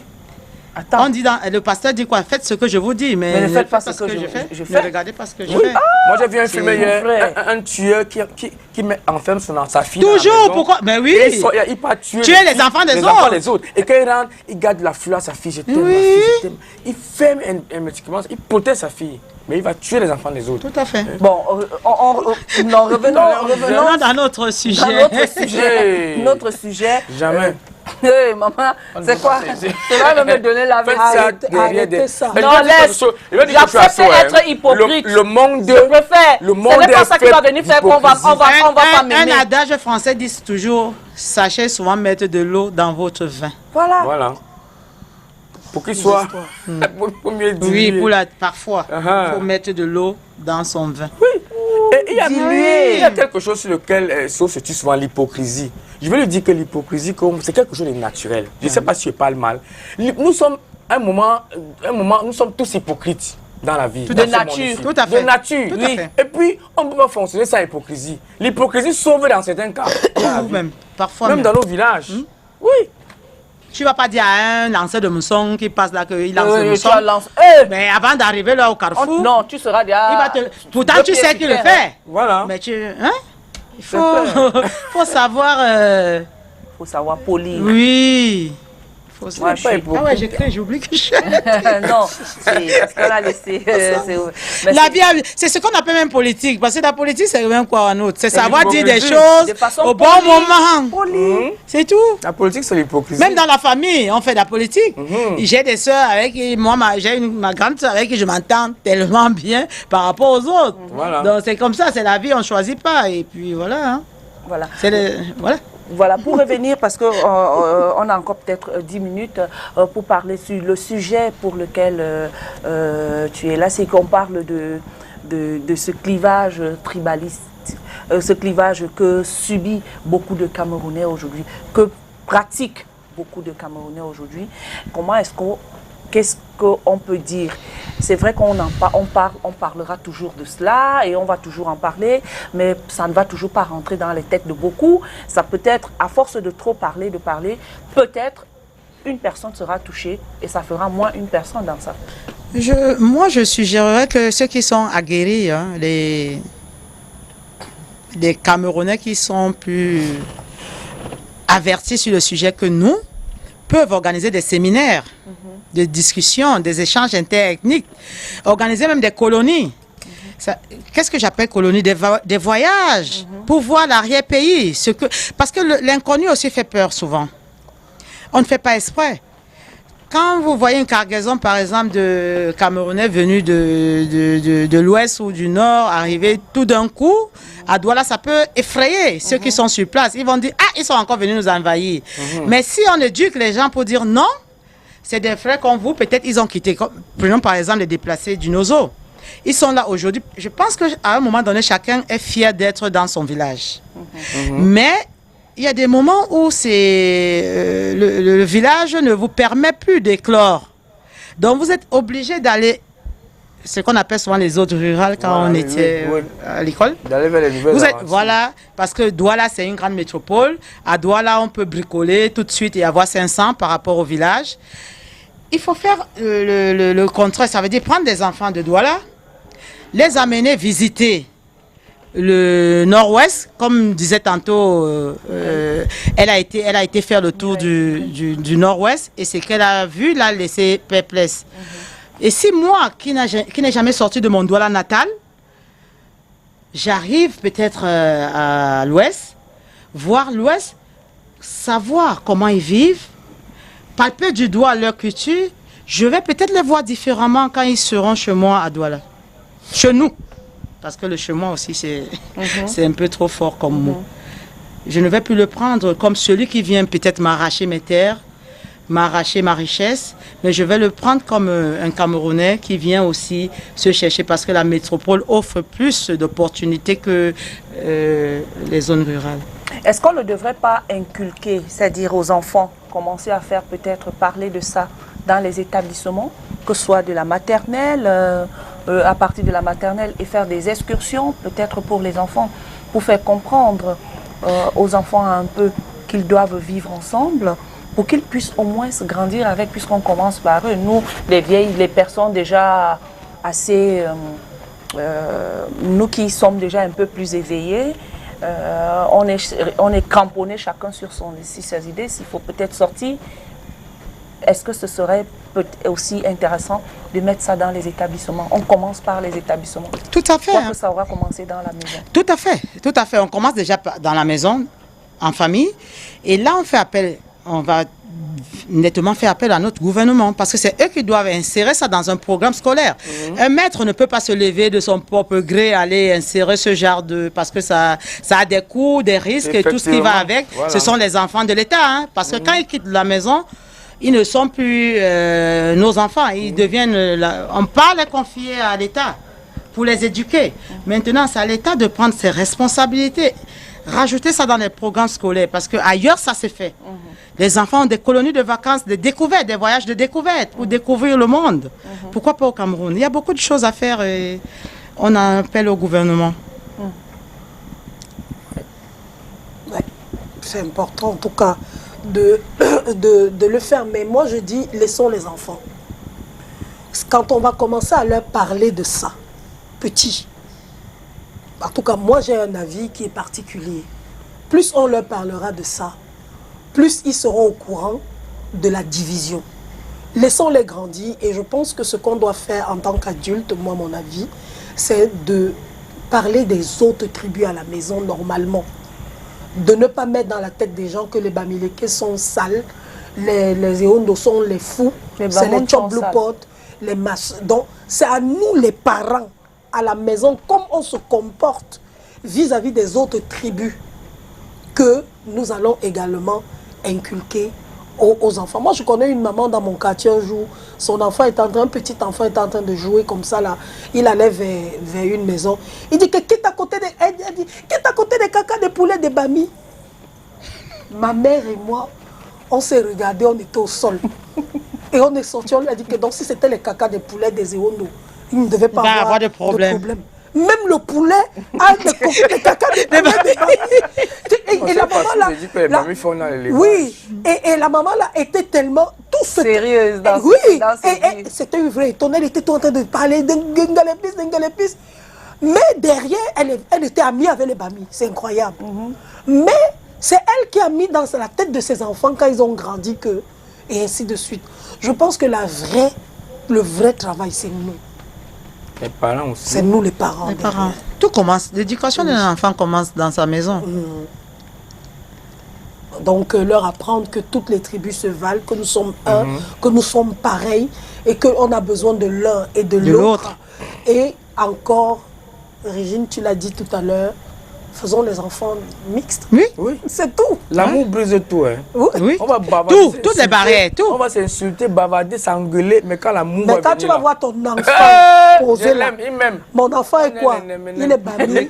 Attends. On dit le pasteur dit quoi? Faites ce que je vous dis, mais ne faites pas faites ce que je fais. Ne regardez pas ce que je Oui. fais. Moi, j'ai vu un film mon hier, frère. un tueur qui enferme sa fille. dans la Toujours, maison. pourquoi? Mais oui. Et il part tuer Tuer les filles, enfants des les autres. enfants des autres. Et quand il rentre, il garde la fleur à sa fille. Je t'aime, ma Oui. fille, je t'aime. Il ferme un médicament, il protège sa fille. mais il va tuer les enfants des autres. Tout à fait. Bon, non, revenons dans notre sujet. dans notre sujet. Notre sujet. Jamais. Hey, maman, c'est quoi? Tu vas me donner la Faites vérité. ça Arrêtez derrière des... ça. Mais Non, je vais dire laisse. quelque chose. Je vais dire quelque chose à J'accepte soi, hein. d'être hypocrite. Le monde Je préfère. le monde Ce n'est pas est ça qui fait va venir faire qu'on va pas Un m'aimer. adage français dit toujours, sachez souvent mettre de l'eau dans votre vin. Voilà. Voilà. Pour qu'il soit... pour mieux dire. Oui, parfois, Uh-huh. il faut mettre de l'eau dans son vin. Et Diluer. il y a quelque chose sur lequel se tue souvent l'hypocrisie. Je veux lui dire que l'hypocrisie, c'est quelque chose de naturel. Je ne sais pas si je parle mal. Nous sommes, un moment, nous sommes tous hypocrites dans la vie. De dans ce nature. monde ici. Tout à fait. De nature. Tout à Oui. fait. Et puis, on ne peut pas fonctionner sans hypocrisie. L'hypocrisie sauve dans certains cas. Dans la vie. Même, parfois Même même. dans nos villages. Oui. Tu vas pas dire à un lanceur de mousson qui passe là qu'il lance le Tu mousson. as lancé. Eh, Mais avant d'arriver là au carrefour, non, tu seras déjà. il va te... Pourtant, deux tu pieds sais sur qu'il le terre, fait. Voilà. Mais tu... Hein? Il faut savoir... Faut savoir polir. Oui. Faut Moi, je suis Ah ouais, j'écris, j'oublie que je... Non, c'est parce qu'elle a laissé. Mais La c'est- vie, c'est ce qu'on appelle même politique. Parce que la politique, c'est même quoi en autre. C'est savoir dire des l'hypocrisie. choses De façon au bon polie. moment. Polir. C'est tout. La politique, c'est l'hypocrisie. Même dans la famille, on fait de la politique. J'ai des soeurs avec qui, moi, j'ai ma grande soeur avec qui je m'entends tellement bien par rapport aux autres. Voilà. Donc c'est comme ça, c'est la vie, on ne choisit pas. Et puis voilà. Hein. Voilà. Voilà. Voilà, pour revenir, parce qu'on on a encore peut-être 10 minutes pour parler sur le sujet pour lequel tu es là, c'est qu'on parle de ce clivage tribaliste, ce clivage que subit beaucoup de Camerounais aujourd'hui, que pratiquent beaucoup de Camerounais aujourd'hui. Comment est-ce qu'on... Qu'est-ce qu'on peut dire? C'est vrai qu'on on parlera toujours de cela et on va toujours en parler, mais ça ne va toujours pas rentrer dans les têtes de beaucoup. Ça peut être, à force de trop parler, peut-être une personne sera touchée et ça fera moins une personne dans ça. Moi, je suggérerais que ceux qui sont aguerris, hein, les Camerounais qui sont plus avertis sur le sujet que nous, peuvent organiser des séminaires, des discussions, des échanges interethniques, organiser même des colonies. Qu'est-ce que j'appelle colonies? Des voyages pour voir l'arrière-pays. Parce que l'inconnu aussi fait peur souvent. On ne fait pas exprès. Quand vous voyez une cargaison, par exemple, de Camerounais venus de l'ouest ou du nord arriver tout d'un coup, à Douala, ça peut effrayer ceux qui sont sur place. Ils vont dire, ah, ils sont encore venus nous envahir. Mais si on éduque les gens pour dire non, c'est des frères comme vous, peut-être ils ont quitté. Prenons par exemple les déplacés du Nozo. Ils sont là aujourd'hui. Je pense qu'à un moment donné, chacun est fier d'être dans son village. Mais il y a des moments où le village ne vous permet plus d'éclore. Donc vous êtes obligé d'aller, ce qu'on appelle souvent les zones rurales quand Voilà, on oui, était oui. à l'école. D'aller vers les nouvelles Vous êtes, aventures. voilà, parce que Douala, c'est une grande métropole. À Douala, on peut bricoler tout de suite et avoir 500 par rapport au village. Il faut faire le contraire. Ça veut dire prendre des enfants de Douala, les amener visiter le nord-ouest, comme disait tantôt, elle a été faire le tour du nord-ouest et ce qu'elle a vu l'a laissé perplexe. Et si moi, qui n'ai jamais sorti de mon Douala natal, j'arrive peut-être à l'ouest, voir l'ouest, savoir comment ils vivent, palper du doigt leur culture, je vais peut-être les voir différemment quand ils seront chez moi à Douala. Chez nous. Parce que le chez moi aussi, c'est un peu trop fort comme mot. Je ne vais plus le prendre comme celui qui vient peut-être m'arracher mes terres, m'arracher ma richesse, mais je vais le prendre comme un Camerounais qui vient aussi se chercher parce que la métropole offre plus d'opportunités que les zones rurales. Est-ce qu'on ne devrait pas inculquer, c'est-à-dire aux enfants, commencer à faire peut-être parler de ça dans les établissements, que ce soit de la maternelle, à partir de la maternelle, et faire des excursions peut-être pour les enfants, pour faire comprendre aux enfants un peu qu'ils doivent vivre ensemble, pour qu'ils puissent au moins se grandir avec, puisqu'on commence par eux. Nous, les vieilles, les personnes déjà assez... nous qui sommes déjà un peu plus éveillés, on est cramponnés chacun sur ses idées. S'il faut peut-être sortir, est-ce que ce serait aussi intéressant de mettre ça dans les établissements? On commence par les établissements. Tout à fait. Je crois que ça aura commencé dans la maison. Tout à fait, tout à fait. On commence déjà dans la maison, en famille. Et là, on fait appel, on va nettement faire appel à notre gouvernement parce que c'est eux qui doivent insérer ça dans un programme scolaire. Un maître ne peut pas se lever de son propre gré, aller insérer ce genre de... Parce que ça a des coûts, des risques et tout ce qui va avec. Voilà. Ce sont les enfants de l'État. Hein, parce que quand ils quittent la maison, ils ne sont plus nos enfants. Ils deviennent... on parle les confier à l'État pour les éduquer. Maintenant, c'est à l'État de prendre ses responsabilités. Rajouter ça dans les programmes scolaires parce qu'ailleurs, ça s'est fait. Les enfants ont des colonies de vacances, de découvertes, des voyages de découverte pour découvrir le monde. Pourquoi pas au Cameroun? Il y a beaucoup de choses à faire et on en appelle au gouvernement. Ouais, c'est important en tout cas de le faire. Mais moi je dis, laissons les enfants. Quand on va commencer à leur parler de ça, petit, en tout cas moi j'ai un avis qui est particulier. Plus on leur parlera de ça, plus ils seront au courant de la division. Laissons-les grandir et je pense que ce qu'on doit faire en tant qu'adulte, moi mon avis, c'est de parler des autres tribus à la maison normalement. De ne pas mettre dans la tête des gens que les Bamileke sont sales, les Eondo sont les fous, c'est les Chobloupot, les machins. Donc c'est à nous les parents à la maison, comme on se comporte vis-à-vis des autres tribus, que nous allons également inculquer aux enfants. Moi, je connais une maman dans mon quartier un jour, son enfant est un petit enfant est en train de jouer comme ça là. Il allait vers une maison. Il dit que qui est à côté des caca, des poulets, des bamis. Ma mère et moi, on s'est regardés, on était au sol. Et on est sorti, on lui a dit que donc si c'était les caca des poulets, des éondo, il ne devait pas avoir de problème. Même le poulet a des caca des poulets, des bamis. Et la maman là, oui, et la maman là était tellement tout sérieuse dans oui, et c'était une vraie étonnée, elle était tout en train de parler d'Ngalépis. Mais derrière, elle était amie avec les bamis, c'est incroyable. Mais c'est elle qui a mis dans la tête de ses enfants quand ils ont grandi que, et ainsi de suite. Je pense que le vrai travail, c'est nous. Les parents aussi. C'est nous les parents. Les parents. Tout commence, l'éducation d'un enfant commence dans sa maison. Donc leur apprendre que toutes les tribus se valent, que nous sommes un, que nous sommes pareils et qu'on a besoin de l'un et de l'autre. Et encore, Régine, tu l'as dit tout à l'heure, faisons les enfants mixtes. Oui. C'est tout. L'amour brise tout. Hein. Oui. On va bavarder, toutes les barrières, tout. On va s'insulter, bavarder, s'engueuler, mais quand l'amour va venir. Mais quand tu vas voir ton enfant poser là, il m'aime. mon enfant est quoi? Il est bami.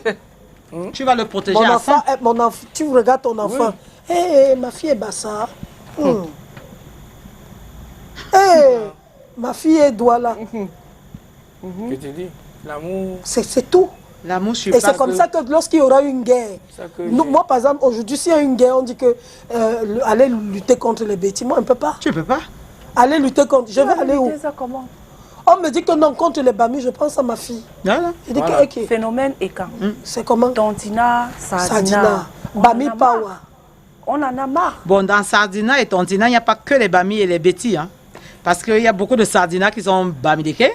Tu vas le protéger Mon à enfant, fond. tu regardes ton enfant. Hé, ma fille est bassa. Ma fille est douala. Je te dis, l'amour. C'est tout. L'amour Et c'est comme ça que lorsqu'il y aura une guerre, moi par exemple, aujourd'hui, s'il y a une guerre, on dit que aller lutter contre les bêtises, moi, on ne peut pas. Tu ne peux pas. Aller lutter contre. Je vais aller où? Ça comment? On me dit que non, contre les bamis, je pense à ma fille. Voilà. Je dis Voilà. que, ok. Phénomène et quand? C'est comment? Tontina, Sardina. Sadina, Bami Pawa. On en a marre. Bon, dans Sardina et Tontina, il n'y a pas que les bamis et les bêtis. Hein, parce qu'il y a beaucoup de Sardina qui sont bamidékés.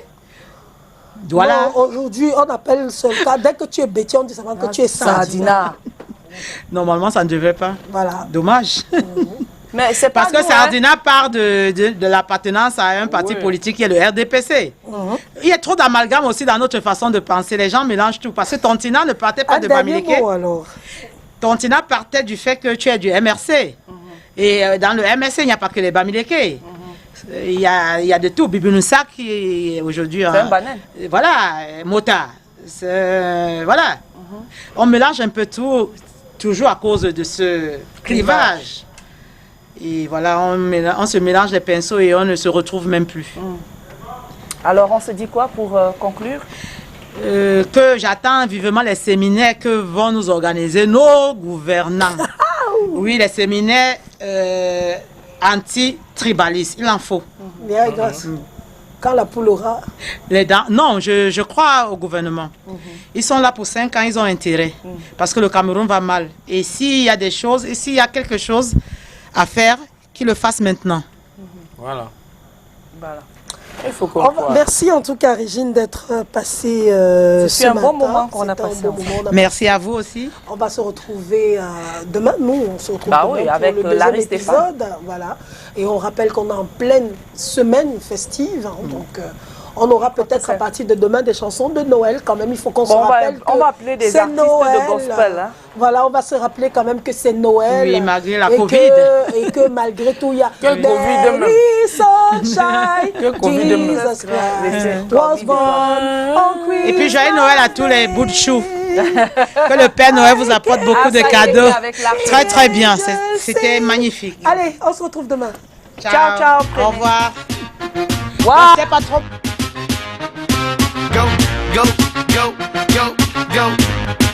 Voilà. Aujourd'hui, on appelle ce cas, dès que tu es bêtis, on dit seulement que tu es Sardina. Normalement, ça ne devait pas. Voilà. Dommage. Mais c'est pas Parce que nous, Sardina part de l'appartenance à un parti politique qui est le RDPC. Il y a trop d'amalgame aussi dans notre façon de penser. Les gens mélangent tout. Parce que Tontina ne partait pas de Bamileke. Tontina partait du fait que tu es du MRC. Et dans le MRC, il n'y a pas que les Bamileke. Il y a de tout. Bibinoussa qui est aujourd'hui... C'est un banane. Voilà, Mota. Voilà. On mélange un peu tout, toujours à cause de ce clivage. Et voilà, on se mélange les pinceaux et on ne se retrouve même plus. Alors, on se dit quoi pour conclure? Que j'attends vivement les séminaires que vont nous organiser nos gouvernants. Oui, les séminaires anti-tribalistes, il en faut. Bien, grâce. Quand la poule aura... Non, je crois au gouvernement. Ils sont là pour 5 ans, ils ont intérêt. Parce que le Cameroun va mal. Et s'il y a des choses, et s'il y a quelque chose à faire, qu'ils le fassent maintenant. Voilà. Voilà. Il faut qu'on Merci en tout cas, Régine, d'être passée C'est un bon moment qu'on a passé. Merci à vous aussi. On va se retrouver demain. Nous, on se retrouve Bah demain oui, pour avec le deuxième Larry Stéphane. épisode. Voilà. Et on rappelle qu'on est en pleine semaine festive. Hein, donc, on aura peut-être à partir de demain des chansons de Noël quand même. Il faut qu'on se rappelle on va appeler des c'est artistes Noël. de gospel. Hein. Voilà, on va se rappeler quand même que c'est Noël. Oui, malgré la et Covid. Et que malgré tout, il y a Quel Covid There is sunshine. Quel Covid Jesus Christ was born on Christmas. Et puis, joyeux Noël à tous les bouts de chou. Que le Père Noël vous apporte beaucoup de cadeaux. Très, très bien. C'était magnifique. Allez, on se retrouve demain. Ciao, ciao. Au revoir. Wow. C'est pas trop. Go, go, go, go, go.